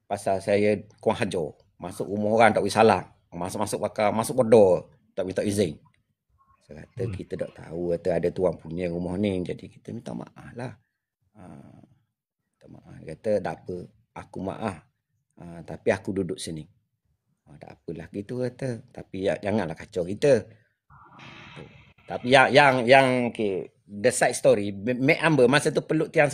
Pasal saya kurang hajar. Masuk rumah orang tak boleh salam. Masuk bodor tak minta izin. Saya kata kita tak tahu kata ada tuan punya rumah ni, jadi kita minta maaf lah. Minta maaf. Dia kata tak apa, aku maaf. Tapi aku duduk sini. Tak apalah gitu kata. Tapi janganlah kacau kita. Tapi yang okay, the side story, Mek Amber masa tu peluk tiang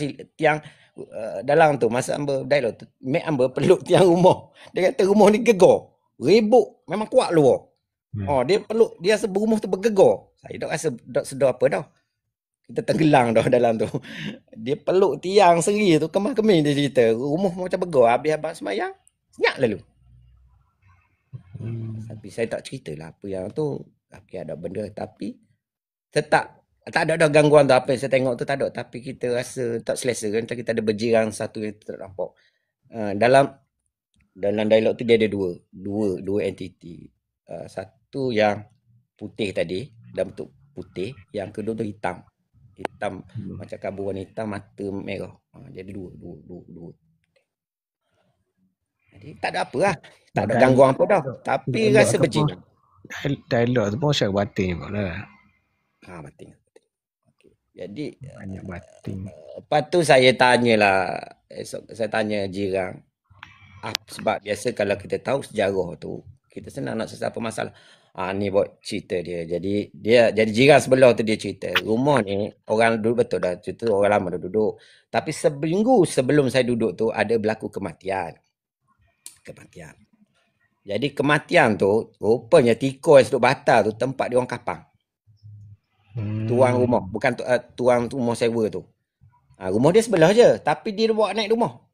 dalam tu, masa Amber dialog tu, Mek Amber peluk tiang rumah. Dia kata rumah ni gegar. Ribut, memang kuat luar. Dia peluk, dia rasa rumah tu bergegar. Saya tak rasa tak sedar apa dah. Kita tenggelam dah dalam tu. Dia peluk tiang seri tu, kemah-kemih dia cerita. Rumah macam bergegar, habis abang semayang, senyap lalu. Tapi saya tak ceritalah apa yang tu. Okay, ada benda, tapi tetap tak ada gangguan tu. Apa yang saya tengok tu tak ada. Tapi kita rasa tak selesa kan. Kita ada berjiran satu yang tak nampak. Dalam dialog tu dia ada dua entiti. Satu yang putih tadi, dalam bentuk putih. Yang kedua tu hitam. Macam kabur warna hitam, mata merah. Jadi dua. Jadi tak ada apa lah. Tak Buat ada gangguan apa dah. dialog, Tapi dialog rasa tu pun, berjin. dialog tu pun syar batin juga lah. Batin. Okay. Jadi Banyak batin. lepas tu saya tanyalah, esok saya tanya jiran. Sebab biasa kalau kita tahu sejarah tu, kita senang nak selesai apa masalah. Ni buat cerita dia. Jadi jiran sebelah tu dia cerita. Rumah ni orang duduk betul dah. Cerita orang lama dah duduk. Tapi seminggu sebelum saya duduk tu ada berlaku kematian. Jadi kematian tu rupanya tiko yang duduk batal tu tempat dia orang kapang. Tuan rumah. Bukan tuan rumah sewa tu. Rumah dia sebelah je. Tapi dia bawa naik rumah.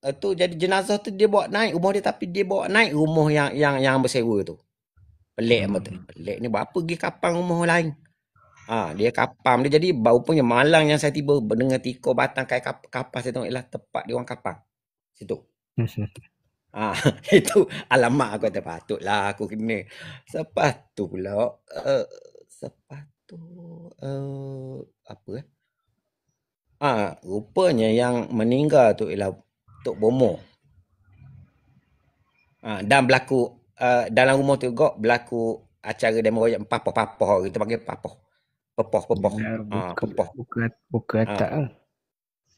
Tu jadi jenazah tu dia bawa naik rumah dia, tapi dia bawa naik rumah yang bersewa tu. Pelik betul. Pelik ni buat apa pergi kapang rumah lain. Dia kapang dia, jadi rupanya malang yang saya tiba mendengar tiko batang kayak kapang, saya tengok ialah tempat dia orang kapang. Situ. Itu alamak aku kata patutlah aku kena. Lepas tu pula rupanya yang meninggal tu ialah Tok Bomo. Dan berlaku dalam rumah tu juga berlaku acara demo royak papah-papah, kita panggil papah. Pepoh. Buka atas lah.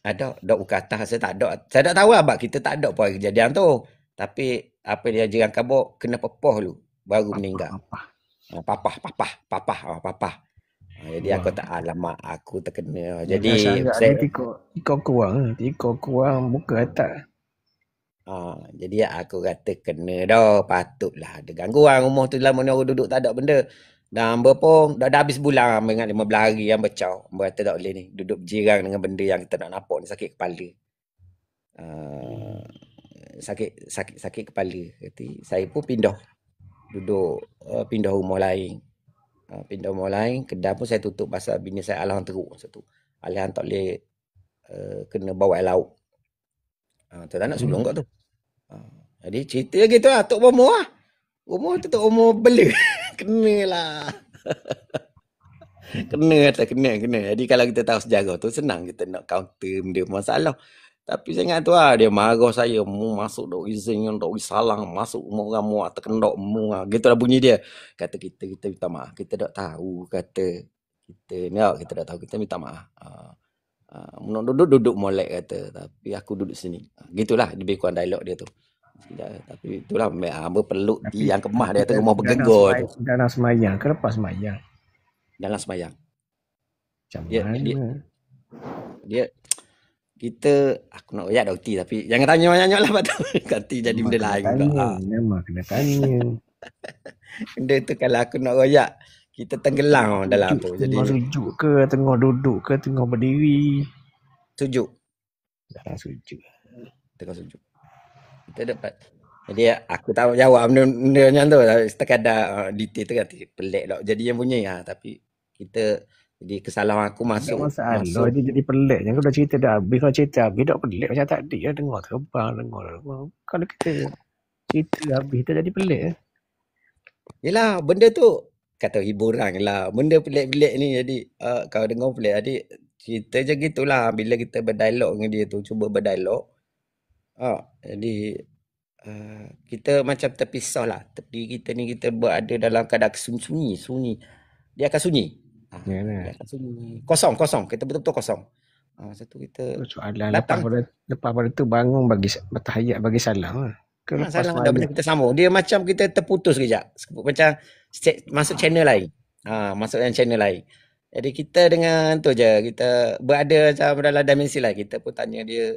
Ada buka atas, saya tak ada. Saya tak tahu lah sebab kita tak ada pun kejadian tu. Tapi apa dia jiran kabur kena pepoh dulu baru meninggal. Papah. Jadi aku tak alamak aku terkena. Jadi saya tiko kurang buka atas. Jadi aku kata kena dah, patutlah ada gangguan rumah tu lama ni orang duduk tak ada benda. Dan berapa dah habis bulan dengan 15 hari yang bercau. Berkata tak boleh ni duduk berjirang dengan benda yang kita nak nampak ni, sakit kepala. Sakit kepala. Jadi saya pun pindah rumah lain. Pindah rumah lain, kedai pun saya tutup pasal bini saya alahan teruk masa tu. Alahan tak boleh kena bawa air laut. Tu tak nak sulung kat tu. Jadi cerita gitu lah, Tok Bomo lah. Rumah tu Tok Bomo bela. Kenalah. Kena. Jadi kalau kita tahu sejarah tu senang kita nak counter benda masalah. Tapi saya ingat tu lah, dia marah saya, mu masuk dok izin yang dok salang, masuk rumah orang mu terkendok mu. Gitu lah bunyi dia. Kata kita minta maaf. Kita tak tahu kata kita ni kita tak tahu, kita minta maaf. Duduk molek kata, tapi aku duduk sini. Gitulah lebih kurang dialog dia tu. Tapi itulah berpeluk yang kemah dia tu, rumah bergegar tu. Dalam semayang ke lepas semayang? Dalam semayang. Macam mana? Dia kita aku nak royak dokti, tapi jangan tanya banyak-banyak lah patut. Nanti jadi benda lain pula. Memang kena tanya. Benda tu kalau aku nak royak, kita tenggelam dalam tu. Jadi tengah sujud ke, tengah duduk ke, tengah berdiri? Sujud. Dalam sujud. Tengah sujud. Kita dapat. Jadi aku tak jawab benda macam tu. Sekadar detail tu kata pelik tak jadi yang punya. Tapi kita, jadi kesalahan aku masuk. Masalah dia jadi pelik. Jangan dah cerita dah habis. Kalau cerita habis tak pelik macam tadi. Dengar terbang. Kalau kita cerita habis tak jadi pelik. Yelah benda tu kata hiburan lah. Benda pelik-pelik ni jadi kalau dengar pelik. Jadi cerita je gitulah. Bila kita berdialog dengan dia tu, cuba berdialog. Jadi kita macam terpisah lah. Tepi kita ni kita berada dalam keadaan sunyi. Dia akan sunyi. Dia akan sunyi. Kosong. Kita betul-betul kosong. Satu kita soalan lepas pada tu bangun bagi bertahiyat bagi salam. Salam ada benda kita sambung. Dia macam kita terputus kejap. Macam masuk channel lain. Masuk yang channel lain. Jadi kita dengan tu je. Kita berada macam dalam dimensi lain. Kita pun tanya dia.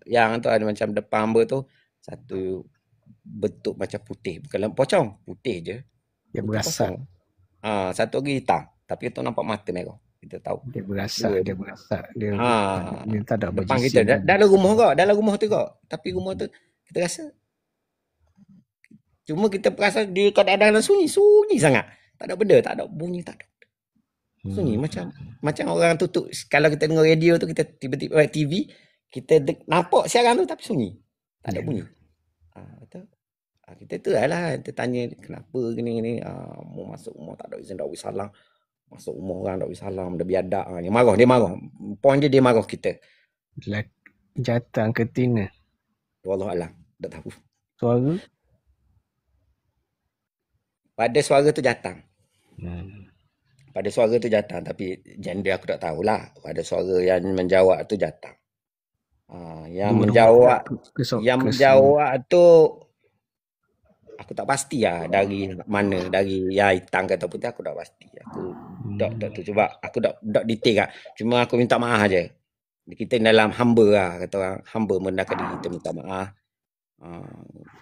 Yang tu ada macam depan hamba tu. Satu bentuk macam putih. Bukan pocong. Putih je. Dia berasak. Satu lagi hitam. Tapi tu nampak mata merah. Kita tahu. Dia berasak. Dia tak ada depan kita. Dalam rumah tu kok. Tapi rumah tu kita rasa. Cuma kita perasan dia kadang-kadang sunyi sangat. Tak ada benda, tak ada bunyi, tak ada. Sunyi macam orang tutup. Kalau kita dengar radio tu, kita tiba-tiba TV, kita nampak siaran tu tapi sunyi. Tak ada bunyi. Betul. Kita tu lah, kita tanya kenapa gini. Mau masuk rumah tak ada izin, tak boleh salam. Masuk rumah orang tak boleh salam, dia biadab. Dia marah. Point dia marah kita. Jatang ke tina? Wallahualam. Tak tahu. Suara? Pada suara tu jatang. Hmm. Pada suara tu jatang. Tapi gender aku tak tahulah. Pada suara yang menjawab tu jatang. Yang menjawab tu aku tak pasti lah dari mana, dari yang hitam ke ataupun aku tak pasti. Aku tak tu sebab aku tak detail lah. Cuma aku minta maaf je. Kita dalam hamba lah, kata orang hamba merendahkan diri, kita minta maaf.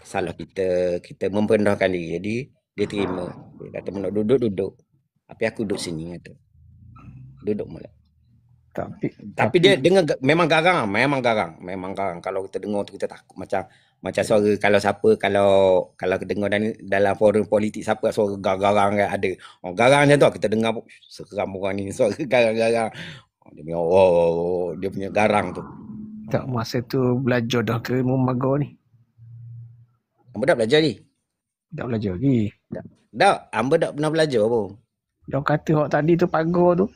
Salah kita memperendahkan diri. Jadi dia terima. Dia kata nak duduk. Tapi aku duduk sini kata. Duduk mula. Tapi dia dengar memang garang. Kalau kita dengar tu kita takut macam suara kalau siapa kalau kita dengar dalam forum politik siapa suara garang kan ada. Garang macam tu kita dengar seram orang ni suara garang. Dia punya garang tu. Tak masa tu belajar dah ke Mumago ni? Hamba dah belajar ni. Dah belajar lagi? Dah, hamba dah pernah belajar pun. Dah kata hak tadi tu pagar tu.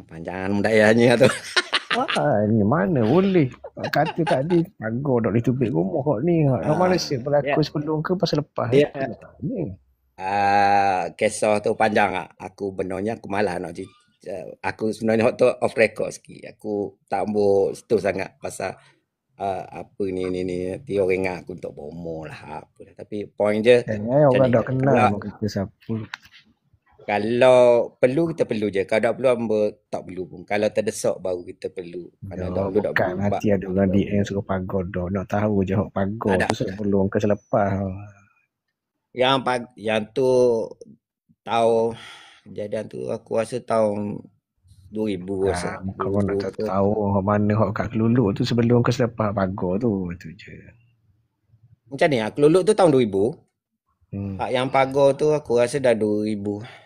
Panjangan mudayanya tu. Ni mana boleh. Kata tadi pagar dah boleh tubik rumah hak ni. Hak Malaysia berlaku sebelum ke pasal lepas? Kisah tu panjang lah. Aku benarnya aku malah nak cerita. Aku sebenarnya hak tu off record sikit. Aku tak ambil situ sangat pasal apa ni dia orang ingat aku untuk bomo lah apa. Tapi point je orang dah kenal kata siapa. Kalau perlu kita perlu je. Kalau tak perlu hamba tak perlu pun. Kalau terdesak baru kita perlu. Kalau tak perlu tak perlu. Nanti ada orang DM suruh pagar dah. Nak tahu je hak pagar tu sebelum ke selepas. Yang tu tahu kejadian tu aku rasa tahun 2000 rasa. Kalau nak tahu mana hak kat Keluluk tu sebelum ke selepas pagar tu. Itu je. Macam ni Keluluk tu tahun 2000. Yang pagar tu aku rasa dah 2000.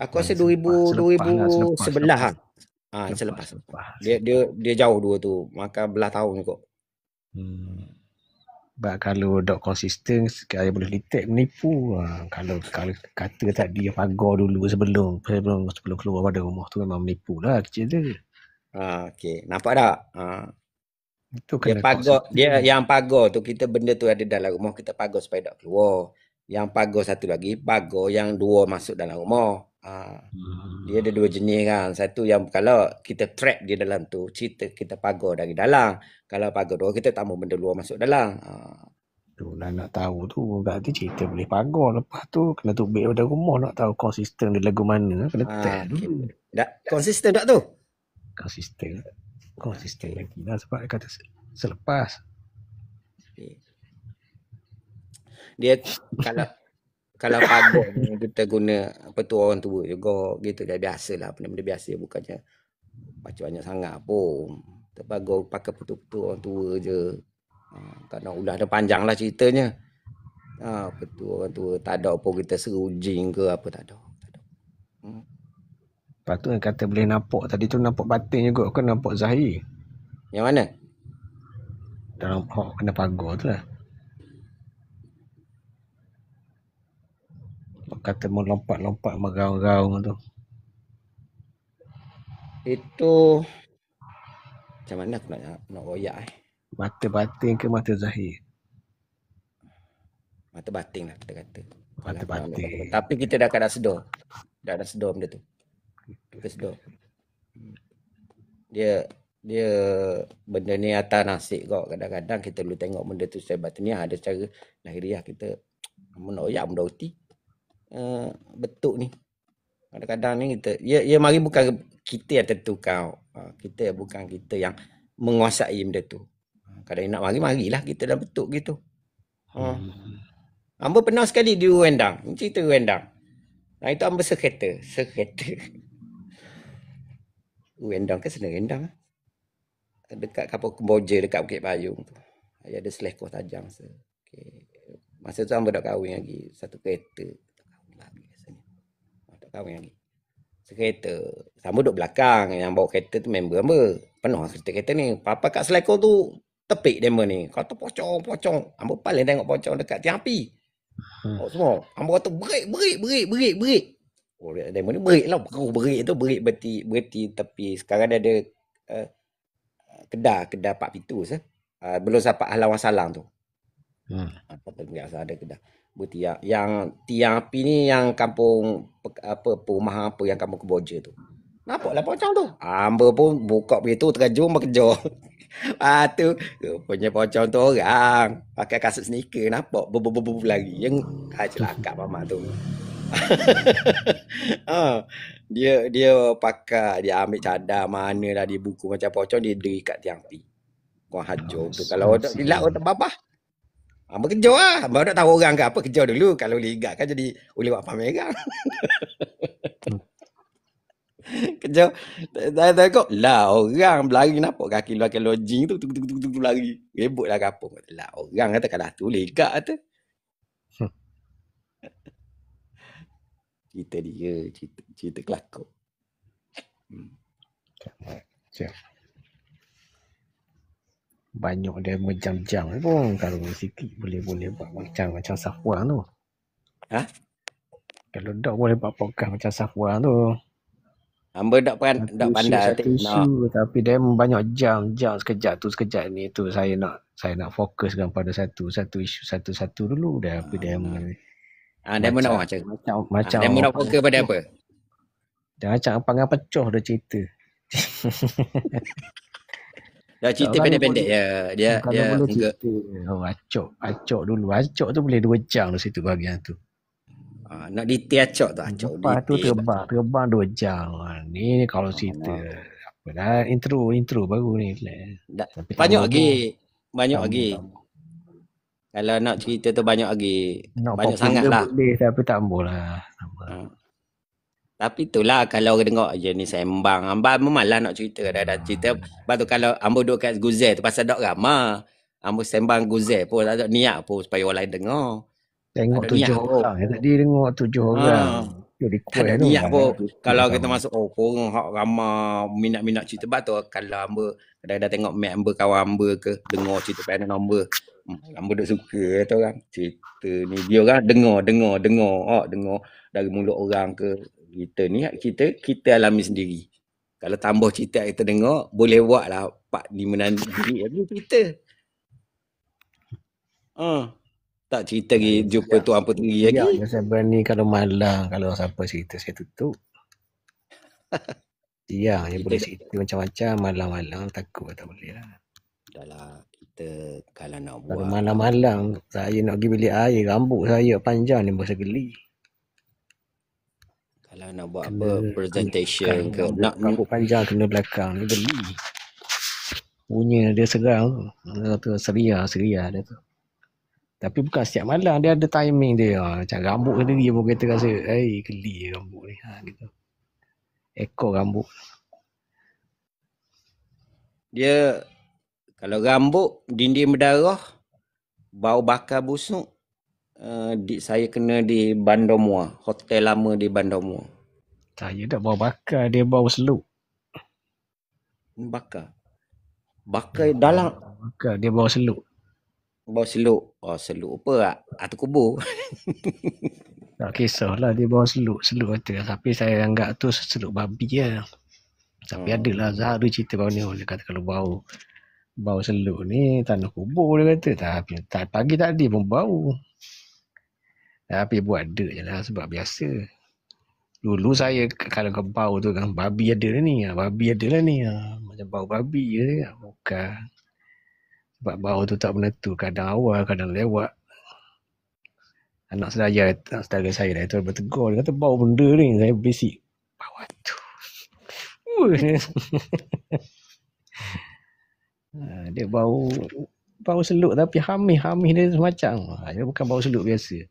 Aku rasa 2011 lah. Selepas. Dia jauh dua tu. Maka belah tahun kot. Kalau tak konsisten sekali boleh detect menipu. Kalau kata tadi pagar dulu sebelum keluar pada rumah tu memang menipu lah kecil dia. Okey, nampak tak? Itu dia yang pagar tu kita benda tu ada dalam rumah kita pagar supaya tak keluar. Yang pagar satu lagi pagar yang dua masuk dalam rumah. Dia ada dua jenis kan. Satu yang kalau kita trap dia dalam tu, kita pagar dari dalam. Kalau pagar dua kita tak mau benda luar masuk dalam. Itulah nak tahu tu. Berarti cerita boleh pagar. Lepas tu kena tubik pada rumah nak tahu konsisten dia lagu mana. Kena test dulu. Konsisten tak tu? Konsisten lagi lah sebab dia kata selepas. Dia kalau pagar ni kita guna petua orang tua juga gitu dah biasalah benda biasa bukannya baca banyak sangat pun. Kita pagar pakai petua orang tua je. Tak nak ulah dah panjang lah ceritanya. Petua orang tua tak ada apa kita seru jing ke apa tak ada. Lepas tu yang kata boleh nampak tadi tu nampak batin juga ke nampak zahir? Yang mana? Dalam kena pagar tu lah. Kata mau lompat-lompat meraung-raung tu. Itu macam mana aku nak royak Mata batin ke mata zahir? Mata batin lah kita kata. Mata batin. Tapi kita dah kadang sedar. Dah sedar benda tu. Kita sedar. Dia benda ni atas nasib kau. Kadang-kadang kita perlu tengok benda tu secara batiniah ada secara lahiriah kita nak royak benda uti. Betul ni. Kadang-kadang ni kita ya mari bukan kita yang tentukan. Kita bukan kita yang menguasai benda tu. Kadang nak marilah kita dah betul gitu. Hamba pernah sekali di Ruendang. Cerita Ruendang. Itu hamba sekereta. Ruendang ke Senang dekat kapal Kemboja dekat Bukit Payung tu. Ada selekoh tajam. Masa tu hamba dah kahwin lagi. Satu kereta. Kahwin lagi. Sekereta. Sama duduk belakang. Yang bawa kereta tu member hamba. Penuh kereta ni. Papa kat selekor tu tepik dia ni. Kata pocong. Hamba paling tengok pocong dekat tiang api. Semua. Hamba kata break. Dia ni break lah. Break tu berhenti tepi. Sekarang dia ada Kedah 4 pintu sah. Belum sampai Halang Salang tu. Patut biasa ada Kedah. Bertiang yang tiang api ni yang kampung perumahan apa yang kampung Keboja tu. Nampaklah pocong tu. Hamba pun buka pintu terkejut berkejar. Tu rupanya pocong tu orang pakai kasut sneaker nampak bebu lagi yang celaka mamak tu. Dia pakai, dia ambil cadar mana lah dia buku macam pocong, dia diri kat tiang api. Kau hancur tu. Kalau ada dilak orang babah. Hamba kejar lah. Hamba nak tahu orang ke apa, kejar dulu. Kalau ligat kan jadi boleh buat pameran. Kejar. Tengok lah orang berlari nampak kaki luar lodging tu lari. Rebut lah kapung. Lah orang kata kalau tu ligat tu. Cerita dia, cerita kelakor. Banyak dia berjam-jam pun kalau sikit boleh buat macam Safwan tu. Kalau dak boleh buat podcast macam Safwan tu. Hamba dak pandai isu, tapi dia banyak jam sekejap ni tu saya nak fokuskan pada satu isu satu dulu dah apa dia dia nak macam dia nak fokus pada apa? Dia macam panggil pecah dah cerita. Dah cerita pendek-pendek je. Dia enggak. Acok dulu. Acok tu boleh 2 jam di situ bahagian tu. Nak detail acok tu. Acok lepas tu terbang 2 jam. Ni kalau cerita apa dah intro baru ni. Banyak lagi. Kalau nak cerita tu banyak lagi. Banyak sangat lah. Boleh tapi tak boleh lah. Tapi itulah kalau orang tengok je ni sembang. Hamba malah nak cerita dah cerita. Lepas tu kalau hamba duduk kat Guzel tu pasal dok ramah. Hamba sembang Guzel pun tak ada niat pun supaya orang lain dengar. Tengok 7 orang. Tadi tengok 7 orang. Tak ada niat pun. Kalau kita masuk korang hak ramah minat-minat cerita. Sebab tu kalau hamba kadang-kadang tengok mat hamba kawan hamba ke dengar cerita panel hamba. Hamba duk suka kata orang. Cerita ni dia orang dengar dari mulut orang ke. Kita ni kita alami sendiri. Kalau tambah cerita kita dengar, boleh buat lah 4-5 nanti cerita. Tak cerita lagi jumpa Tuan Puteri lagi. Ya, saya berani kalau malang, kalau siapa cerita saya tutup. Ya, boleh cerita macam-macam, malang-malang takut tak boleh lah. Dah lah, kita kalau nak buat. Kalau malang-malang, saya nak pergi bilik air, rambut saya panjang ni berasa geli. Kalau nak buat apa presentation ke nak rambut panjang kena belakang ni geli. Punya dia serang tu seria dia tu. Tapi bukan setiap malam, dia ada timing dia. Macam rambut sendiri pun kita rasa geli rambut ni gitu. Ekor rambut. Dia kalau rambut dinding berdarah, bau bakar busuk. Saya kena di Bandar Muar, hotel lama di Bandar Muar. Saya tak bau bakar, dia bau seluk. Bakar dalam bakar, dia bau seluk. Bau seluk. Seluk apa? Atau kubur. Tak kisahlah dia bau seluk kata. Tapi saya anggap tu seluk babi lah. Tapi adalah Zahar cerita baru ni. Dia kata kalau bau seluk ni tanah kubur dia kata. Tapi pagi tadi pun bau. Tapi buat ada je lah sebab biasa. Dulu saya kalau ke bau tu kan babi ada lah ni. Macam bau babi je. Bukan. Sebab bau tu tak menentu. Kadang awal, kadang lewat. Anak saudara saya dah itu bertegur. Dia kata bau benda ni. Saya berisik. Bau tu. Dia bau seluk tapi hamih dia semacam. Dia bukan bau seluk biasa.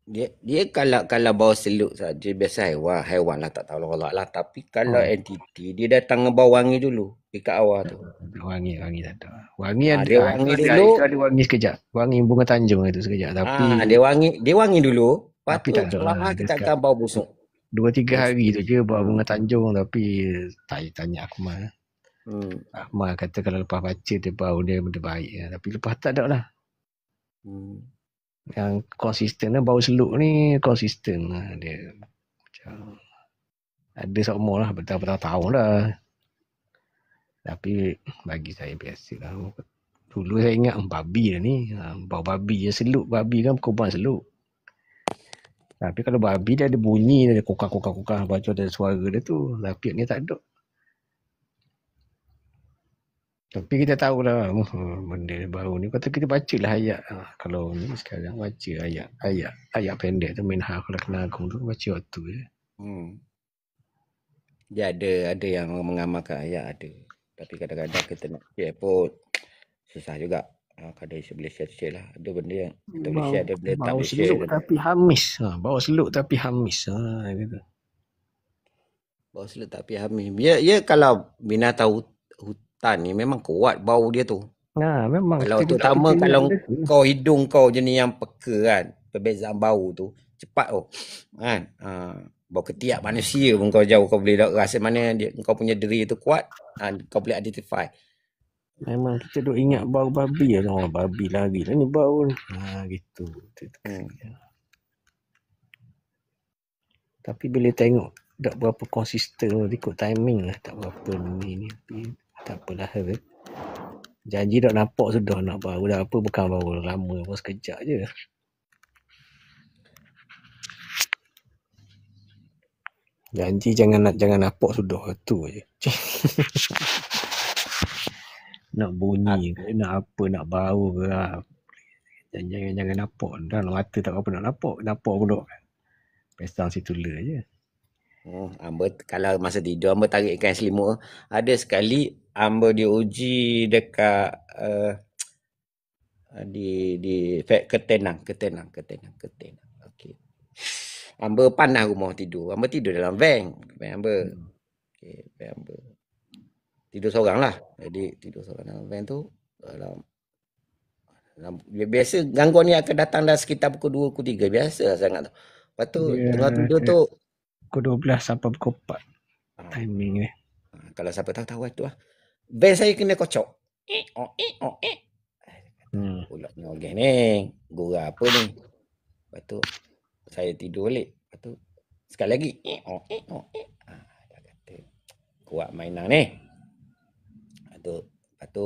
Dia kalau bau seluk saja biasa haiwan lah tak tahu lah. Tapi kalau entiti dia datang bau wangi dulu dekat awal tu. Wangi tak ada. Wangi ada wangi dulu. Ada wangi sekejap. Wangi bunga tanjung itu sekejap tapi dia wangi dulu. Tapi tak ada. Kita akan bau busuk. 2-3 hari tu je bau bunga tanjung tapi tanya Akmal. Akmal kata kalau lepas baca dia bau dia benda baik. Tapi lepas tak ada lah. Yang konsisten bau seluk ni konsisten lah dia macam ada seumur lah bertahun-tahun lah Tapi bagi saya biasa lah. Dulu saya ingat babi lah ni. Bau babi je seluk. Babi kan korban seluk. Tapi kalau babi dia ada bunyi, dia ada kokak-kokak-kokak. Lepas tu ada suara dia tu. Lapiot ni tak ada. Tapi kita tahulah benda baru ni. Kata kita bacalah ayat. Kalau ni sekarang baca ayat pendek tu. Minha khalaqna lakum tu baca waktu je. Dia ada yang mengamalkan ayat ada. Tapi kadang-kadang kita nak share pun susah juga. Kadang isu boleh share lah. Ada benda yang kita boleh share, ada benda tak Bau boleh share. seluk tapi hamis. Bau seluk tapi hamis. Gitu. Bau seluk tapi hamis. Ya kalau binatang hutan ni memang kuat bau dia tu. Memang. Kalau terutama kalau kau hidung kau jenis yang peka kan. Perbezaan bau tu. Cepat tu. Kan. Bau ketiak manusia pun kau jauh. Kau boleh rasa mana kau punya diri tu kuat. Kau boleh identify. Memang kita duk ingat bau babi lah. Babi lari lah ni bau ni. Gitu. Tapi bila tengok tak berapa konsisten ikut timing lah. Tak berapa ni. Tak apalah. Janji dah nampak sudah nak bau. Dah apa bukan bau lama pun sekejap je. Janji jangan nampak sudah tu je. Nak bunyi ke, nak apa, nak bau ke. Jangan nampak. Dan mata tak apa nak nampak. Nampak pula. Pesang situ je. Amba kalau masa tidur amba tarik ikan selimut. Ada sekali amba diuji dekat di ketenang. Okey. Amba panas rumah tidur. Amba tidur dalam van amba. Okey, van amba. Tidur seorang lah. Jadi tidur seorang dalam van tu. Biasa gangguan ni akan datang dah sekitar pukul 2, pukul 3. Biasa sangat tu. Lepas tu tengah tidur tu. Pukul 12 sampai pukul 4. Timing ni. Kalau siapa tahu tu lah. Van saya kena kocok. Pula ni orang ni. Gurau apa ni. Lepas tu saya tidur balik. Lepas tu sekali lagi. Dia kata kuat mainan ni. Lepas tu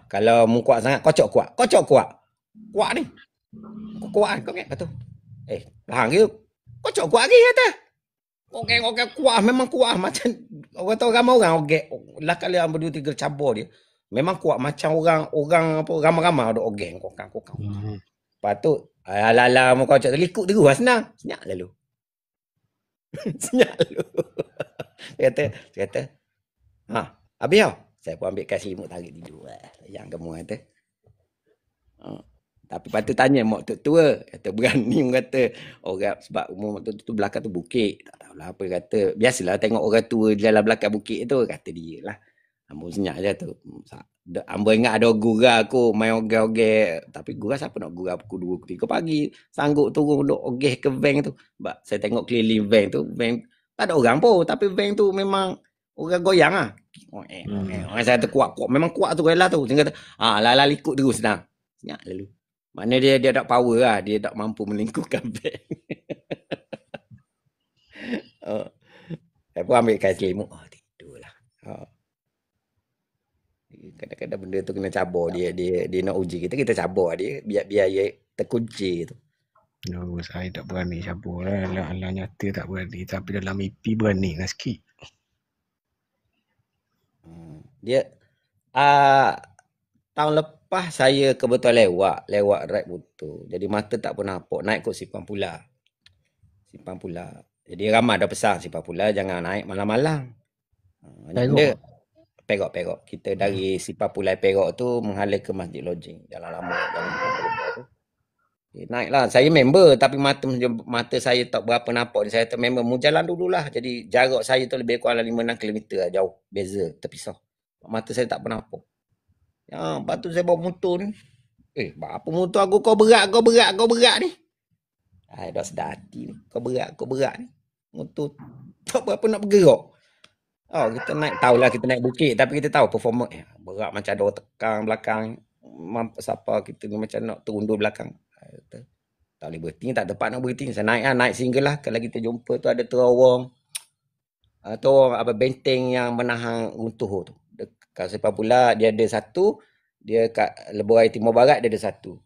kalau mu kuat sangat kocok kuat. Kuat ni. Kuat kau ingat tu. Lahang ke? Kocok kuat lagi kata. Okey kuat memang kuat macam orang tahu ramai orang ogek. Lah kali hang berdua tiga cabar dia. Memang kuat macam orang apa ramai-ramai ada ogeng kokang. Lepas tu ala-ala mu kocok likut terus lah senang. Senyap lalu. Dia kata habis tau. Saya pun ambil selimut tarik tidur. Yang kamu kata. Tapi patut tanya mak tua. Kata berani kata orang sebab umur mak tu belakang tu bukit. Tak tahulah apa kata. Biasalah tengok orang tua jalan belakang bukit tu. Kata dia lah. Ambo senyap je tu. Ambo ingat ada gurau aku main ogeh-ogeh. Tapi gurau siapa nak gurau pukul 2, pukul 3 pagi. Sanggup turun duk ogeh ke van tu. Sebab saya tengok keliling van tu. Van tak ada orang pun. Tapi van tu memang orang goyang lah. Orang saya tu kuat. Memang kuat tu rela tu. Dia kata lala ikut terus senang. Senyap lalu. Mana dia tak power lah. Dia tak mampu melingkupkan van. Saya pun ambil kain selimut. Tidur lah. Kadang-kadang benda tu kena cabar dia nak uji kita cabar dia. Biar dia terkunci tu. Saya tak berani cabar lah. Alah nyata tak berani. Tapi dalam mimpi berani lah sikit. Dia tahun lepas saya kebetulan lewat ride motor. Jadi mata tak pernah nampak. Naik kot Simpang Pula. Jadi ramai dah pesan Simpang Pula jangan naik malam-malam. Perak. Kita dari Simpang Pula Perak tu menghala ke Masjid Lodging. Jalan lama tu. Naiklah. Saya member tapi mata saya tak berapa nampak. Saya tu member mu jalan dululah. Jadi jarak saya tu lebih kurang 5-6 km lah jauh. Beza terpisah. Mata saya tak pernah nampak. Lepas tu saya bawa motor ni. Apa motor aku kau berat ni. Dah sedar hati ni. Kau berat ni. Motor tak berapa nak bergerak. Kita naik, tahulah kita naik bukit. Tapi kita tahu performa berat macam ada orang tekan belakang. Mampu siapa kita ni macam nak turun belakang. Tak boleh berhenti, tak tepat nak berhenti. Saya naik single lah. Kalau kita jumpa tu ada terowong. Terowong benteng yang menahan runtuh tu. Kalau Sepang pula dia ada satu, dia kat Lebuh Raya Timur Barat dia ada satu.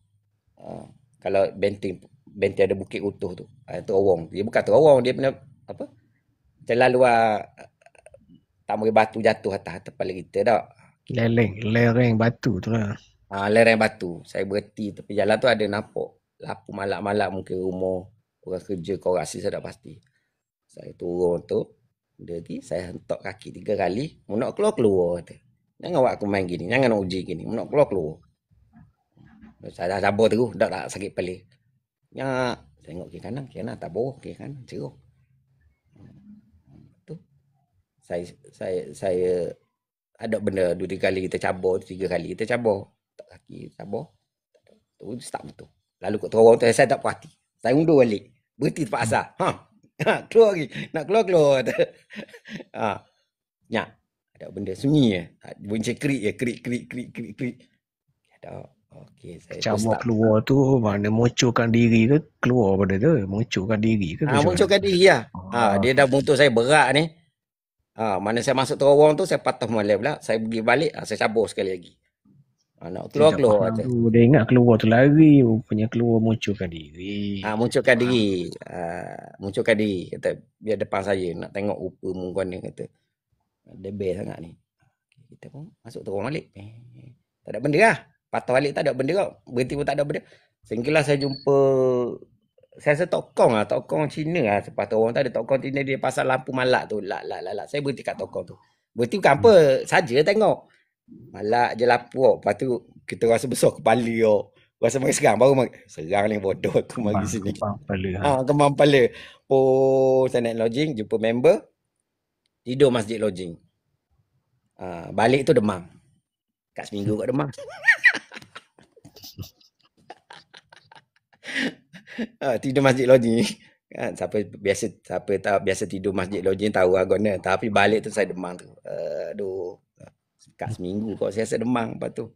Kalau benteng ada Bukit Utuh tu. Terowong. Dia bukan terowong, dia punya apa? Terlalu tak boleh batu jatuh atas kepala kita dah. Lereng batu tu lah. Lereng batu. Saya berhenti tepi jalan tu ada nampak lampu malak-malak mungkin rumah orang kerja korasi, saya tak pasti. Saya turun tu, dia pergi, saya hentak kaki 3 kali, mau nak keluar kata. Jangan buat aku main gini, jangan nak uji gini, mau nak keluar. Saya dah sabar terus, tak sakit kepala. Ya, tengok kiri kanan tak bawah, kiri kanan ceruk. Tu. Saya ada benda 2-3 kali kita cabar, 3 kali kita cabar. Tak kaki cabar. Tu start betul. Lalu kat terowong tu saya tak puas hati. Saya undur balik. Berhenti tempat asal. Keluar lagi. Nak keluar. Nyak. Ada benda sunyi je. Bunyi krik je. Krik. Ada. Okey, saya Cabut keluar tu mana munculkan diri ke keluar pada tu? Munculkan diri ke? Munculkan diri lah. Dia dah muntut saya berat ni. Mana saya masuk terowong tu, saya patah malam pula. Saya pergi balik, saya cabur sekali lagi. Nak keluar. Dia ingat keluar tu lari, rupanya keluar munculkan diri. Munculkan diri. Kata, biar depan saya nak tengok rupa muka ni, kata. Dia best sangat ni. Kita pun masuk terowong balik. Tak ada benda lah. Patah balik tak ada benda kau. Berhenti pun tak ada benda. Sehinggalah saya jumpa, saya rasa tokong Cina lah. Sepatah orang tu ada tokong Cina, dia pasal lampu malak tu. Lak. Saya berhenti kat tokong tu. Berhenti bukan apa, saja tengok. Malak je lampu. Lepas tu kita rasa besar kepala. Rasa makin serang. Baru serang ni bodoh aku mari sini. Kembang kepala. Saya naik lodging, jumpa member. Tidur masjid lodging. Balik tu demam. Kat seminggu kat demam. Tidur masjid lodging kan, siapa tak biasa tidur masjid lodging tahu agaknya. Tapi balik tu saya demam tu. Aduh. Kat seminggu kau saya rasa demam lepas tu.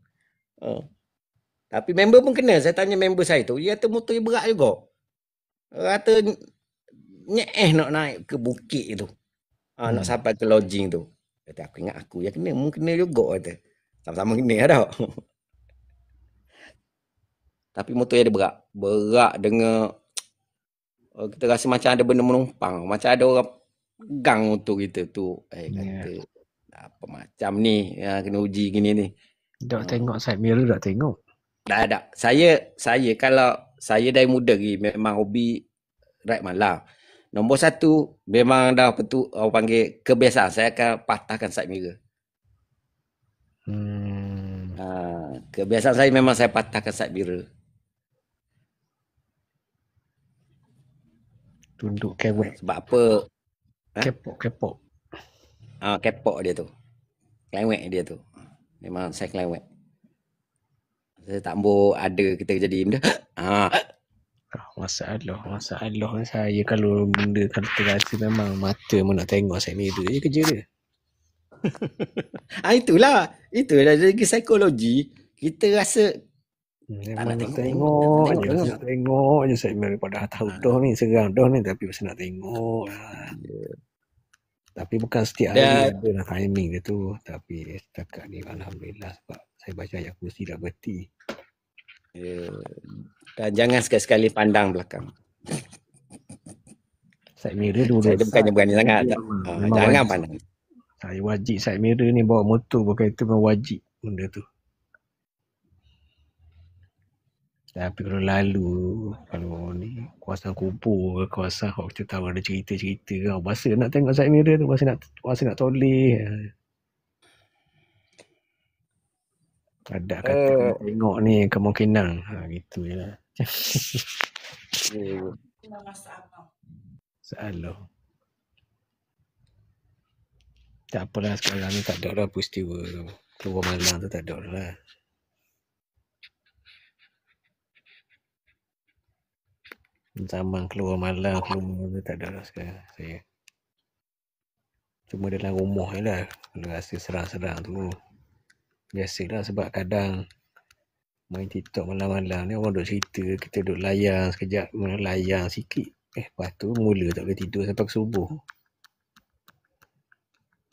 Tapi member pun kena. Saya tanya member saya tu, dia kata motor dia berat juga. Kata nyeh nak naik ke bukit tu. Nak sampai ke lodging tu. Kata aku ingat aku yang kena, mungkin kena juga kata. Sama-sama kena dah. Tapi motor dia berat. Berat dengan kita rasa macam ada benda menumpang. Macam ada orang pegang motor kita tu. Kata apa macam ni. Kena uji gini ni. Tak tengok side mirror, tak tengok. Tak. Saya kalau saya dari muda lagi memang hobi ride malam. Nombor 1 memang dah orang panggil kebiasaan. Saya akan patahkan side mirror. Kebiasaan saya memang saya patahkan side mirror. Tunduk kewek. Sebab apa? Kepok. Kepok dia tu. Kelewek dia tu. Memang saya kelewek. Saya tak mau ada kita jadi benda. Masalah saya kalau benda kalau terasa memang mata pun nak tengok side mirror je kerja dia. Itulah dari psikologi. Kita rasa tak nak tengok je side mirror. Padahal tahu dah ni serang dah ni, tapi masih nak tengok. Tapi bukan setiap hari ada lah timing dia tu. Tapi setakat ni alhamdulillah sebab saya baca ayat kursi dah berhenti. Dan jangan sekali-sekali pandang belakang. Side mirror dulu. Saya bukannya berani sangat. Jangan pandang. Saya wajib side mirror ni, bawa motor berkaitan dengan wajib benda tu. Tapi kalau ni kawasan kubur, kawasan kita tahu ada cerita-cerita kan, masa nak tengok side mirror tu, masa nak toleh. Ada kata tengok ni kemungkinan. Gitu je lah. Salah. Tak apalah sekarang ni tak ada dah peristiwa keluar malam tu, tak ada lah. Zaman keluar malam tu tak ada lah sekarang saya. Cuma dalam rumah je lah. Kalau rasa serang-serang tu. Biasalah sebab kadang main TikTok malam-malam ni orang duk cerita, kita duk layan sekejap, layan sikit. Lepas tu mula tak boleh tidur sampai ke subuh.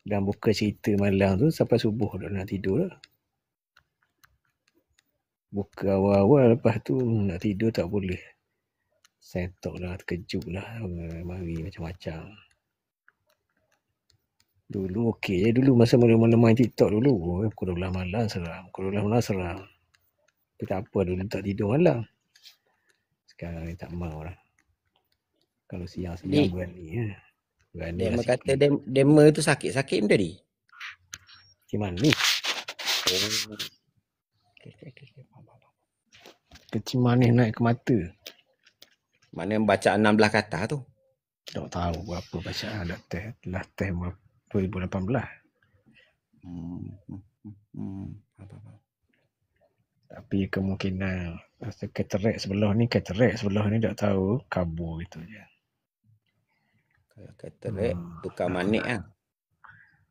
Dan buka cerita malam tu sampai subuh dah nak tidur lah. Buka awal-awal, lepas tu nak tidur tak boleh. Setok lah, terkejut lah, mari macam-macam. Dulu okey je, dulu masa mula-mula main TikTok dulu, pukul 12 malam seram, pukul 12 malam seram. Tapi tak apa, dulu tak tidur malam. Sekarang ni tak mau lah. Kalau siang-siang berani. Berani Dia lah kata sikit. dema tu sakit-sakit benda ni. Macam mana ni? Kecil manis naik ke mata. Mana baca 16 kata tu. Tak tahu berapa bacaan dah teh. Telah teh 2018. Tapi kemungkinan katarak sebelah ni tak tahu kabur gitu je. Kalau katarak tukar manik lah.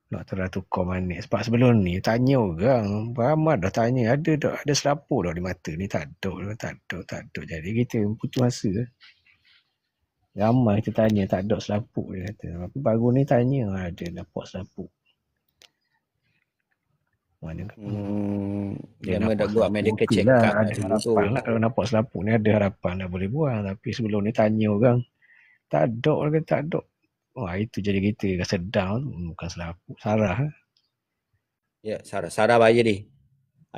Nak terlah tukar manik. Sebab sebelum ni tanya orang. Ramai dah tanya. Ada selaput dah di mata ni. Tak ada. Jadi kita putus asa. Ramai kita tanya. Tak ada selaput dia kata. Tapi baru ni tanya. Ada nampak selaput. Mana dia dah buat medical check up lah. Ada harapan lah. Kalau nampak selaput ni ada harapan dah boleh buang. Tapi sebelum ni tanya orang. Tak ada. Wah, itu jadi kita rasa down. Bukan selaput. Sarah. Ya, Sarah bayar dia.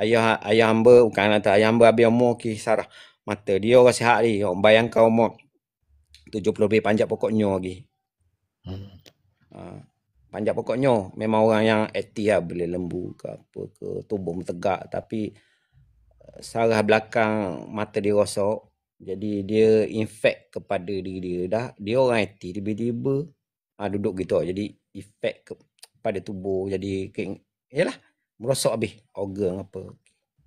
Ayah hamba, bukan anak ayah hamba habis umur Sarah. Mata dia orang sihat ni. Bayangkan umur 70 lebih panjat pokoknya lagi. Panjat pokoknya. Memang orang yang aktif lah. Boleh lembu ke apa ke. Tubuh tegak. Tapi Sarah belakang mata dia rosak. Jadi dia infect kepada diri dia. Dia orang aktif. Tiba-tiba duduk gitu. Jadi efek kepada tubuh. Jadi yalah, merosok habis organ apa.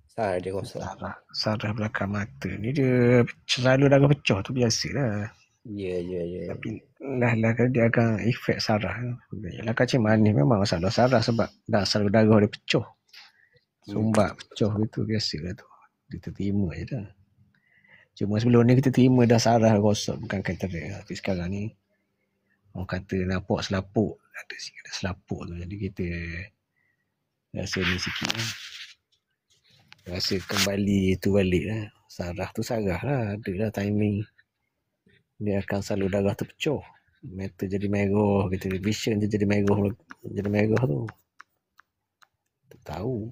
Sarah dia rosak. Sarah belakang mata ni dia selalu darah pecah tu biasalah. Ya. Tapi lah dia akan efek Sarah. Yalah kacang manis memang masalah Sarah sebab dah selalu darah dia pecah. Sumbat pecah gitu biasalah tu. Kita terima je dah. Cuma sebelum ni kita terima dah Sarah rosak bukan katarak. Tapi sekarang ni orang kata nampak selaput. Ada selaput tu. Jadi kita rasa ni sikit lah. Rasa kembali tu balik lah. Sarah tu Sarah lah. Ada lah timing. Dia akan selalu darah tu pecah. Mata jadi merah. Kita vision je jadi merah. Jadi merah tu. Tak tahu.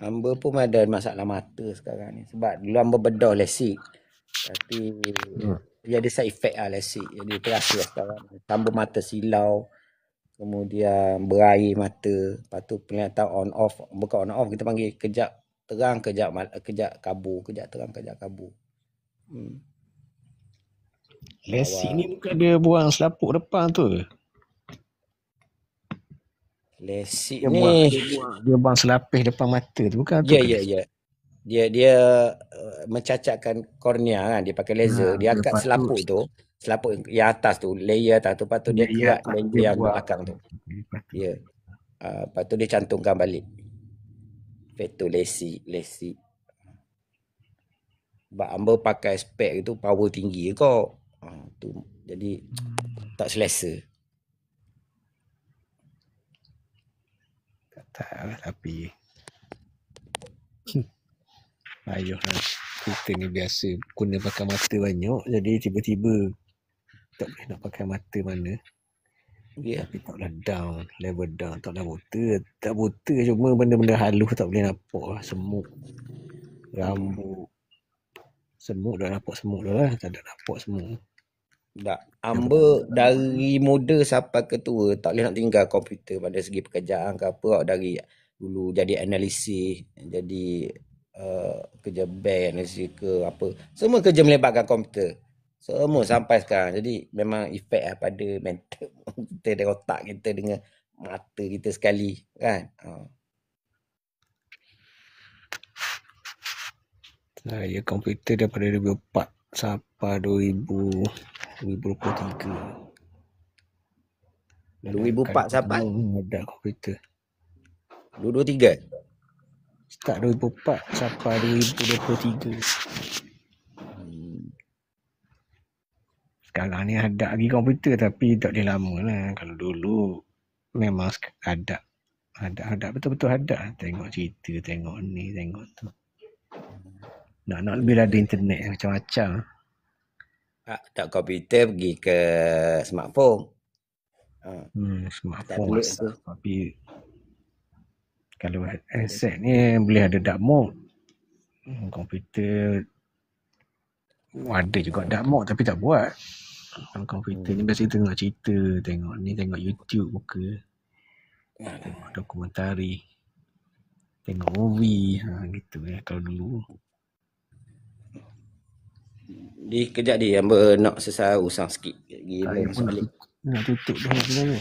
Hamba pun ada masalah mata sekarang ni. Sebab dulu hamba bedah lasik. Tapi dia ada side effect lah lasik. Jadi terasa sekarang. Tambah mata silau. Kemudian berair mata. Lepas tu penglihatan on off. Bukan on off. Kita panggil kejap terang, kejap kabur. Kejap terang, kejap kabur. Lasik ni bukan dia buang selaput depan tu. Lasik dia ni dia buang selapis depan mata tu bukan tu. Ya. Dia mencacatkan kornea kan. Dia pakai laser. Dia angkat selaput tu. Selaput yang atas tu. Layer atas tu. Lepas tu dia kerat layer yang belakang tu. Ya. Lepas tu dia cantumkan balik. Lepas tu lasik. Sebab hamba pakai spek itu power tinggi kau. Tu. Jadi tak selesa. Tak tapi ayuhlah kita ni biasa guna pakai mata banyak jadi tiba-tiba tak boleh nak pakai mata mana. Tapi taklah down, level down, taklah buta. Tak buta cuma benda-benda halus tak boleh nampak lah. Semut, rambut. Semut dah nampak semut dah lah. Tak ada nampak semut. Tak. Hamba dari muda sampai ke tua tak boleh nak tinggal komputer pada segi pekerjaan ke apa. Dari dulu jadi analisis, jadi kerja bank, analisis ke apa. Semua kerja melibatkan komputer. Semua sampai sekarang. Jadi memang efek lah pada mental kita dan otak kita dengan mata kita sekali kan. Saya komputer daripada 2004 sampai 2023. 2004 sampai? Ada komputer. 2023? Start 2004 sampai 2023. sekarang ni ada lagi komputer tapi tak dia lama lah. Kalau dulu memang ada betul-betul ada. Tengok cerita, tengok ni, tengok tu. Nak lebih ada internet macam-macam. Tak komputer pergi ke smartphone. Smartphone WhatsApp. Tapi kalau headset ni boleh ada dark mode. Komputer ada juga dark mode tapi tak buat. Kalau komputer ni biasa tengok cerita, tengok ni, tengok YouTube buka. Tengok dokumentari. Tengok movie, gitu ya kalau dulu. Di kejap dia hamba nak usang sikit. Gila masuk balik. Nak tutup dah sebenarnya.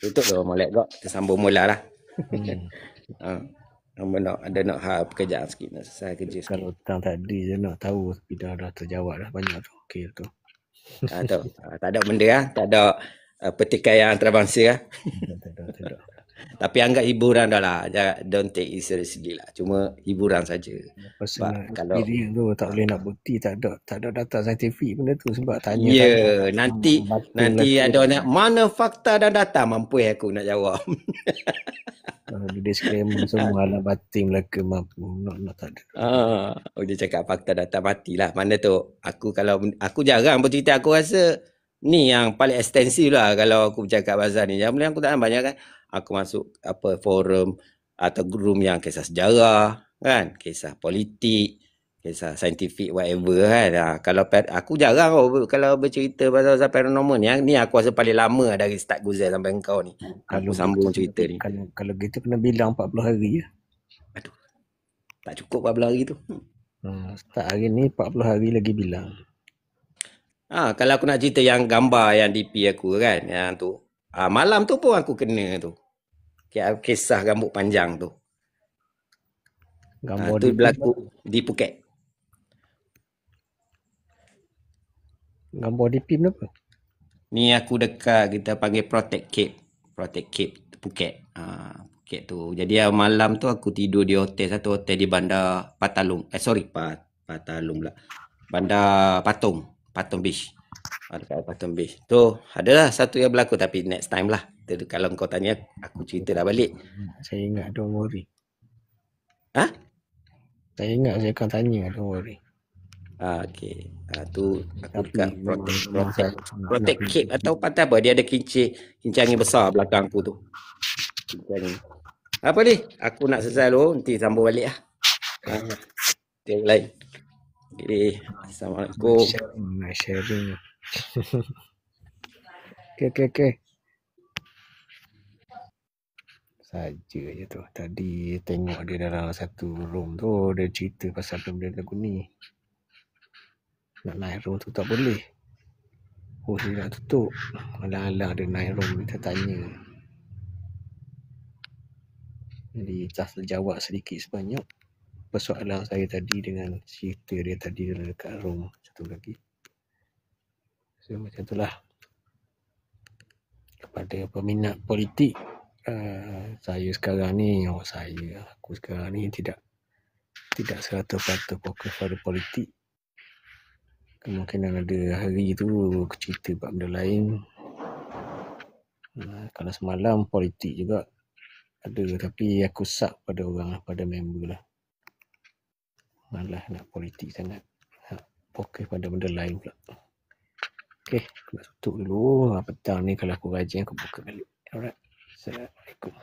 Tutup dah molek kau. Kita sambung mula lah. Hamba nak pekerjaan sikit, nak selesai kerja sikit. Kalau tang tadi je nak tahu tapi dah terjawab dah banyak tu. Okey tu. Tak ada benda lah. Tak ada pertikaian antarabangsa lah. Tak. Tapi anggap hiburan dah lah. Don't take it seriously lah. Cuma hiburan saja. Personal experience tu tak boleh nak bukti. Tak ada data saintifik benda tu sebab tanya. Ya, nanti ada nak mana fakta dan data, mampu aku nak jawab. Dia disclaimer semua lah batin Melaka mampu. Nak tak ada. Dia cakap fakta data matilah. Mana tu? Aku jarang bercerita. Aku rasa ni yang paling ekstensif lah kalau aku bercakap pasal ni. Yang boleh aku tak banyak kan. Aku masuk forum atau room yang kisah sejarah kan, kisah politik, kisah saintifik whatever kan. Kalau aku jarang kalau bercerita pasal paranormal ni aku rasa paling lama dari start Guzel sampai engkau ni. Aku sambung cerita ni. Kalau gitu kena bilang 40 hari ya. Aduh. Tak cukup 40 hari tu. Start hari ni 40 hari lagi bilang. Kalau aku nak cerita yang gambar yang DP aku kan, yang tu. Malam tu pun aku kena tu. Kisah rambut panjang tu. Gambar tu berlaku di Phuket. Gambar DP kenapa? Ni aku dekat kita panggil Protect Cape Phuket. Phuket tu. Jadi malam tu aku tidur di satu hotel di bandar Patalung. Patalung pula. Bandar Patong Beach. Dekat Patong Beach. Tu adalah satu yang berlaku tapi next time lah. Kalau kau tanya aku cerita dah balik. Saya ingat, don't worry. Saya ingat saya akan tanya, don't worry. Okey. Tu aku dekat Protect Cape atau pantai apa. Dia ada kincir angin besar belakang aku tu. Apa ni? Aku nak selesai dulu, nanti sambung balik lah. Yang lain. Okay. Assalamualaikum. Nice sharing. Okay. Saja je tu. Tadi tengok dia dalam satu room tu, dia cerita pasal benda lagu ni. Nak naik room tu tak boleh. Dia nak tutup. Alang-alang dia naik room, kita tanya. Jadi tak terjawab sedikit sebanyak persoalan saya tadi dengan cerita dia tadi dekat room satu lagi. So macam itulah. Kepada peminat politik, aku sekarang ni tidak 100% fokus pada politik. Kemungkinan ada hari tu cerita buat benda lain. Kalau semalam politik juga ada, tapi aku sak pada orang, pada member lah. Malah nak politik sangat, nak fokus pada benda lain pula. Okay, aku nak tutup dulu. Petang ni kalau aku rajin aku buka balik. Alright, Assalamualaikum.